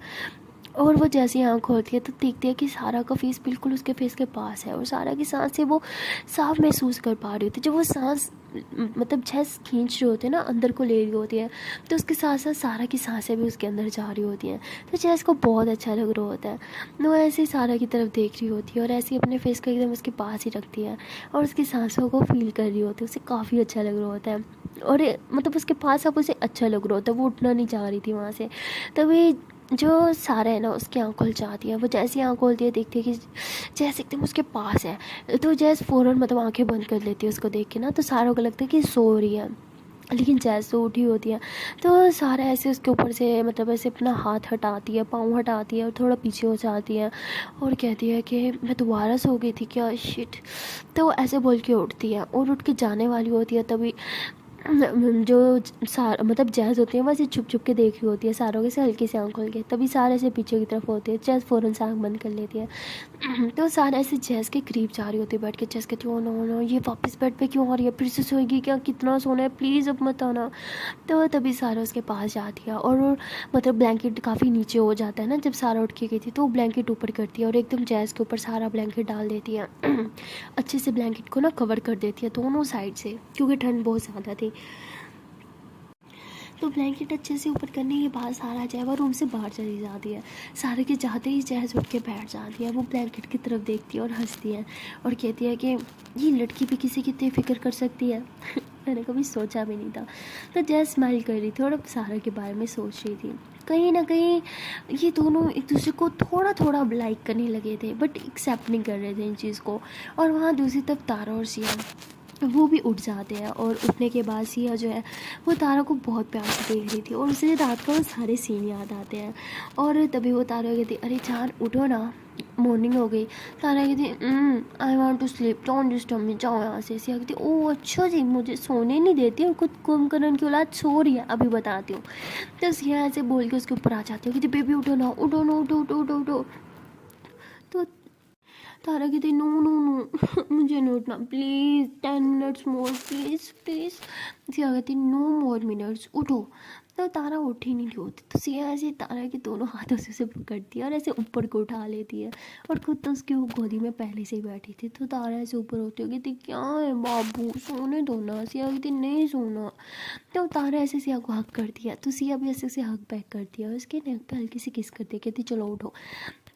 S1: और वो जैसे ही आँख खोलती है तो देखती है कि सारा का फेस बिल्कुल उसके फेस के पास है, और सारा की सांसें वो साफ महसूस कर पा रही होती है। जब वो सांस मतलब जैस खींच रही होती है ना, अंदर को ले रही होती है, तो उसके साथ साथ सारा की सांसें भी उसके अंदर जा रही होती हैं। तो जैस को बहुत अच्छा लग रहा होता है। वो ऐसे ही सारा की तरफ देख रही होती है और ऐसे ही अपने फेस को एकदम उसके पास ही रखती है और उसकी सांसों को फील कर रही होती है। उसे काफ़ी अच्छा लग रहा होता है, और मतलब उसके पास अब उसे अच्छा लग रहा होता है। वो उठना नहीं चाह रही थी वहाँ से। तभी जो सारा है ना उसकी आँख खुल जाती है। वो जैसी आँख खोलती है देखती है कि जैस एकदम उसके पास है। तो जैस फ़ौरन मतलब आंखें बंद कर लेती है उसको देख के ना। तो सारा को लगता है कि सो रही है, लेकिन जैस तो उठी होती है। तो सारा ऐसे उसके ऊपर से मतलब ऐसे अपना हाथ हटाती है, पाँव हटाती है और थोड़ा पीछे हो जाती है और कहती है कि मैं दोबारा सो गई थी क्या, शिट। तो ऐसे बोल के उठती है और उठ के जाने वाली होती है। तभी जो सार मतलब जैज़ होती है वैसे छुप छुप के देख रही होती है सारों के से हल्के से आँख खोल के। तभी सारा से पीछे की तरफ होती है, जैज़ फ़ौरन से आँख बंद कर लेती है। तो सारा ऐसे जैज़ के करीब जा रही होती है बैठ के। जैज़ कहती है ओ नो नो, ये वापस बेड पे क्यों आ रही है, फिर से सोएगी क्या, कितना सोना है, प्लीज़ अब मत आना। तो तभी सारा उसके पास जाती है और मतलब ब्लैंकेट काफ़ी नीचे हो जाता है ना जब सारा उठ के गई थी, तो वो ब्लैंकेट ऊपर करती है और एकदम जैज़ के ऊपर सारा ब्लैंकेट डाल देती है। अच्छे से ब्लैंकेट को ना कवर कर देती है दोनों साइड से, क्योंकि ठंड बहुत ज़्यादा थी। तो ब्लैंकेट अच्छे से ऊपर करने के बाद सारा जो है वो रूम से बाहर चली जाती है। सारे के जाते ही जैज़ उठ के बैठ जाती है। वो ब्लैंकेट की तरफ देखती है और हंसती है और कहती है कि ये लड़की भी किसी की इतनी फिक्र कर सकती है। मैंने कभी सोचा भी नहीं था। तो जैज़ स्माइल कर रही थी और अब सारा के बारे में सोच रही थी। कहीं ना कहीं ये दोनों एक दूसरे को थोड़ा थोड़ा लाइक करने लगे थे, बट एक्सेप्ट नहीं कर रहे थे इन चीज़ को। और वहाँ दूसरी तरफ तारा और सिया वो भी उठ जाते हैं, और उठने के बाद सिया जो है वो तारा को बहुत प्यार से देख रही थी और उसे रात का वो सारे सीन याद आते हैं। और तभी वो तारा कहती अरे जान उठो ना, मॉर्निंग हो गई। तारा कहती I want to sleep, don't disturb me, जाओ यहाँ से। सिया कहती ओह अच्छा जी, मुझे सोने नहीं देती और खुद कुंभकर्ण की औलाद सो रही है, अभी बताती हूँ। तो सिया ऐसे बोल के उसके ऊपर आ जाती है, कहती बेबी उठो ना, उठो ना, उठो उठो उठो उठो। तो तारा कहती नो नो नो, मुझे नहीं उठना, please 10 minutes more, please please. Siya कहती नो मोर मिनट्स, उठो। तो तारा उठ ही नहीं रही होती। तो सिया ऐसे तारा के दोनों हाथों से उसे पकड़ती है और ऐसे ऊपर को उठा लेती है, और खुद तो उसकी वो गोदी में पहले से ही बैठी थी। तो तारा ऐसे ऊपर होती है, कहती क्या है बाबू, सोने दो ना। सिया कहती नहीं सोना। तो तारा ऐसे सिया को हक करती है, तो सिया भी ऐसे उसे हक बैक करती है और उसके नेक पे हल्की सी किस करती है, कहती चलो उठो।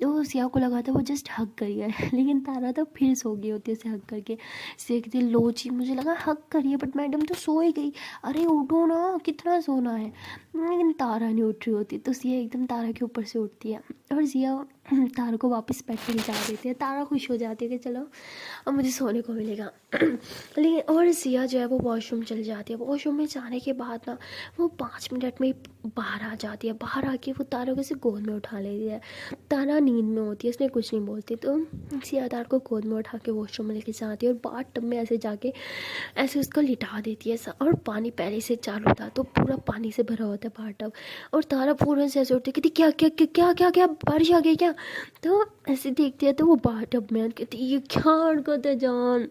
S1: तो सिया को लगा था वो जस्ट हग करी है लेकिन तारा तो फिर सो गई होती है उसे हग करके। सिया कहती है लो जी, मुझे लगा हग करिए बट मैडम तो सो ही गई, अरे उठो ना, कितना सोना है। लेकिन तारा नहीं उठ रही होती तो सिया एकदम तारा के ऊपर से उठती है और सिया तारा को वापस बेड पे जा देती है। तारा खुश हो जाती है कि चलो अब मुझे सोने को मिलेगा। लेकिन और सिया जो है वो वॉशरूम चली जाती है। वॉशरूम में जाने के बाद ना वो 5 मिनट में बाहर आ जाती है। बाहर आके वो तारा को से गोद में उठा लेती है। तारा नींद में होती है, इसलिए कुछ नहीं बोलती। तो सिया तारा को गोद में उठा के वॉशरूम में लेके जाती है और बाथ टब में ऐसे जाके ऐसे उसको लिटा देती है। और पानी पहले से चालू था तो पूरा पानी से भरा होता है बाथ टब। और तारा पूरा से ऐसे उठती है, कहती क्या क्या क्या क्या क्या क्या बारिश आ गई क्या। तो ऐसे देखती है तो वो बाथ टब में कहती ये क्या हरकत है जान,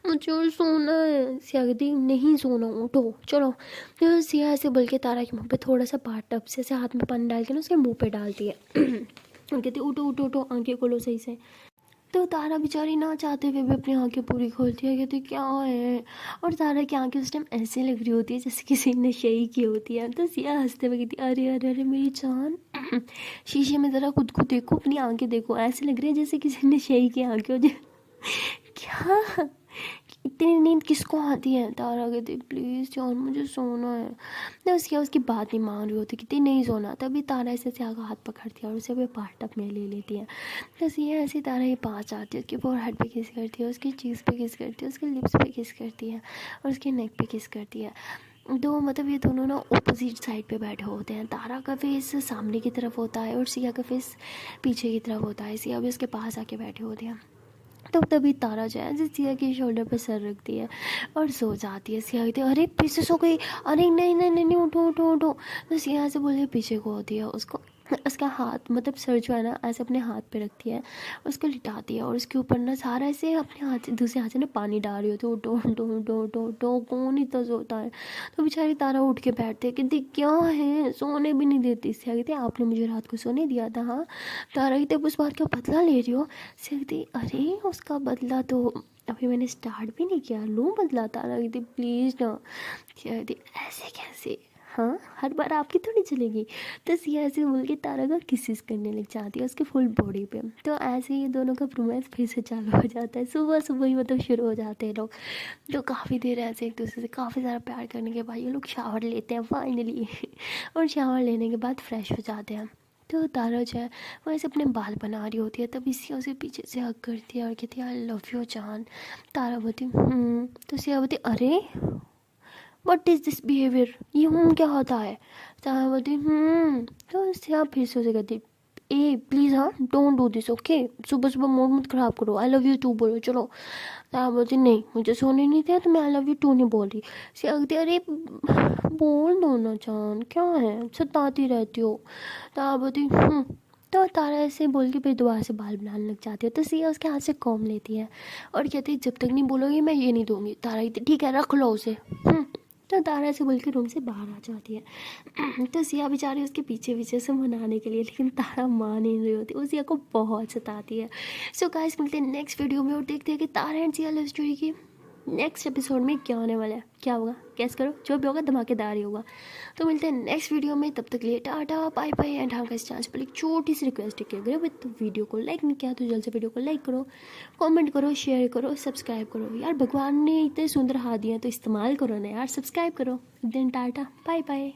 S1: मुझे और सोना है। सिया कहती नहीं सोना, उठो चलो। तो सिया ऐसे बोल के तारा के मुँह पे थोड़ा सा बाथ टब से ऐसे हाथ में पानी डाल के ना उसके मुँह पे डालती है। और कहती उठो उठो उठो, आंखें खोलो सही से। तो तारा बेचारी ना चाहते हुए भी अपनी आंखें पूरी खोलती है। कहती क्या है। और तारा की आंखें उस टाइम ऐसे लग रही होती है जैसे किसी ने नशे की होती है। तो सिया हंसते हुए कहती अरे अरे अरे मेरी जान, शीशे में ज़रा खुद को देखो, अपनी आंखें देखो, ऐसे लग रही है जैसे किसी ने नशे की आंखें हो जाए। क्या इतनी नींद किसको आती है। तारा कहती प्लीज़ जान मुझे सोना है। तो उसकी बात नहीं मान रही होती, कहती नहीं सोना। तभी तारा ऐसे सिया का हाथ पकड़ती है और उसे भी बाथ टब में ले लेती है। तो सिया ऐसे तारा के पास आती है, उसके फोरहेड पे किस करती है, उसकी चीज़ पे किस करती है, उसके लिप्स पे किस करती है और उसके नेक पे किस करती है। तो मतलब ये दोनों ना ऑपोजिट साइड पे बैठे होते हैं। तारा का फेस सामने की तरफ होता है और सिया का फेस पीछे की तरफ होता है। सिया भी उसके पास आके बैठे होते हैं। तो तभी तारा जो है सिया के शोल्डर पे सर रखती है और सो जाती है। सिया कहती है अरे पीछे सो गई, अरे नहीं नहीं नहीं नहीं उठो उठो उठो। तो सिया से बोले पीछे को होती है, उसको उसका हाथ मतलब सर जो है ना ऐसे अपने हाथ पे रखती है, उसको लिटाती है और उसके ऊपर ना सारा ऐसे अपने हाथ से दूसरे हाथ से ना पानी डाल रही होती है। उठो उठो उठो उठो उठो, कौन इतना सोता है। तो बेचारी तारा उठ के बैठते कहती क्या है, सोने भी नहीं देती। सिया कहती आपने मुझे रात को सोने दिया था। हाँ। तारा कहती उस बात का बदला ले रही हो। सिया कहती अरे उसका बदला तो अभी मैंने स्टार्ट भी नहीं किया, लूँ बदला। तारा कहती प्लीज़ ना। सिया कहती ऐसे कैसे, हाँ हर बार आपकी थोड़ी चलेगी। तो सिया ऐसे बोल के तारा का किसिस करने लग जाती है उसके फुल बॉडी पे। तो ऐसे ही दोनों का रोमांस फिर से चालू हो जाता है। सुबह सुबह ही मतलब शुरू हो जाते हैं लोग। तो काफ़ी देर ऐसे एक दूसरे से काफ़ी सारा प्यार करने के बाद ये लोग शावर लेते हैं फाइनली। और शावर लेने के बाद फ्रेश हो जाते हैं। तो तारा जो है वो ऐसे अपने बाल बना रही होती है, तभी सिया उसे पीछे से हग करती है और कहती है आई लव यू जान। तारा बोलती तो सिया बोलती अरे व्हाट इज़ दिस बिहेवियर, ये क्या होता है। तारा बोलती तो सिया फिर से उसे कहती ए प्लीज़ हाँ डोंट डू दिस ओके, सुबह सुबह मूड मत ख़राब करो, आई लव यू टू बोलो चलो। तारा बोलती नहीं मुझे सोने नहीं दिया तो मैं आई लव यू टू नहीं बोल रही। सिया कहती अरे बोल दो ना जान, क्या है सताती रहती हो। तारा बोलती तो तारा ऐसे बोल के फिर दोबारा से बाल बनाने लग जाती है। तो सिया उसके हाथ से कॉम लेती है और कहती है जब तक नहीं बोलोगी मैं ये नहीं दूंगी। तारा कहती ठीक है रख लो उसे। तो तारा ऐसे बोल के रूम से बाहर आ जाती है। तो सिया बेचारी उसके पीछे पीछे से मनाने के लिए, लेकिन तारा मान ही नहीं रही होती, वो सिया को बहुत सताती है। सो गाइस मिलते हैं नेक्स्ट वीडियो में और देखते हैं कि तारा एंड सिया लव स्टोरी की नेक्स्ट एपिसोड में क्या होने वाला है, क्या होगा कैस करो, जो भी होगा धमाकेदार ही होगा। तो मिलते हैं नेक्स्ट वीडियो में, तब तक लिए टाटा बाय बाय। एंड हाँ इस चांस पर एक छोटी सी रिक्वेस्ट है कि अगर अभी तो वीडियो को लाइक नहीं किया तो जल्द से वीडियो को लाइक करो, कमेंट करो, शेयर करो, सब्सक्राइब करो। यार भगवान ने इतने सुंदर हाथ दिए तो इस्तेमाल करो ना यार, सब्सक्राइब करो। Then tata bye bye.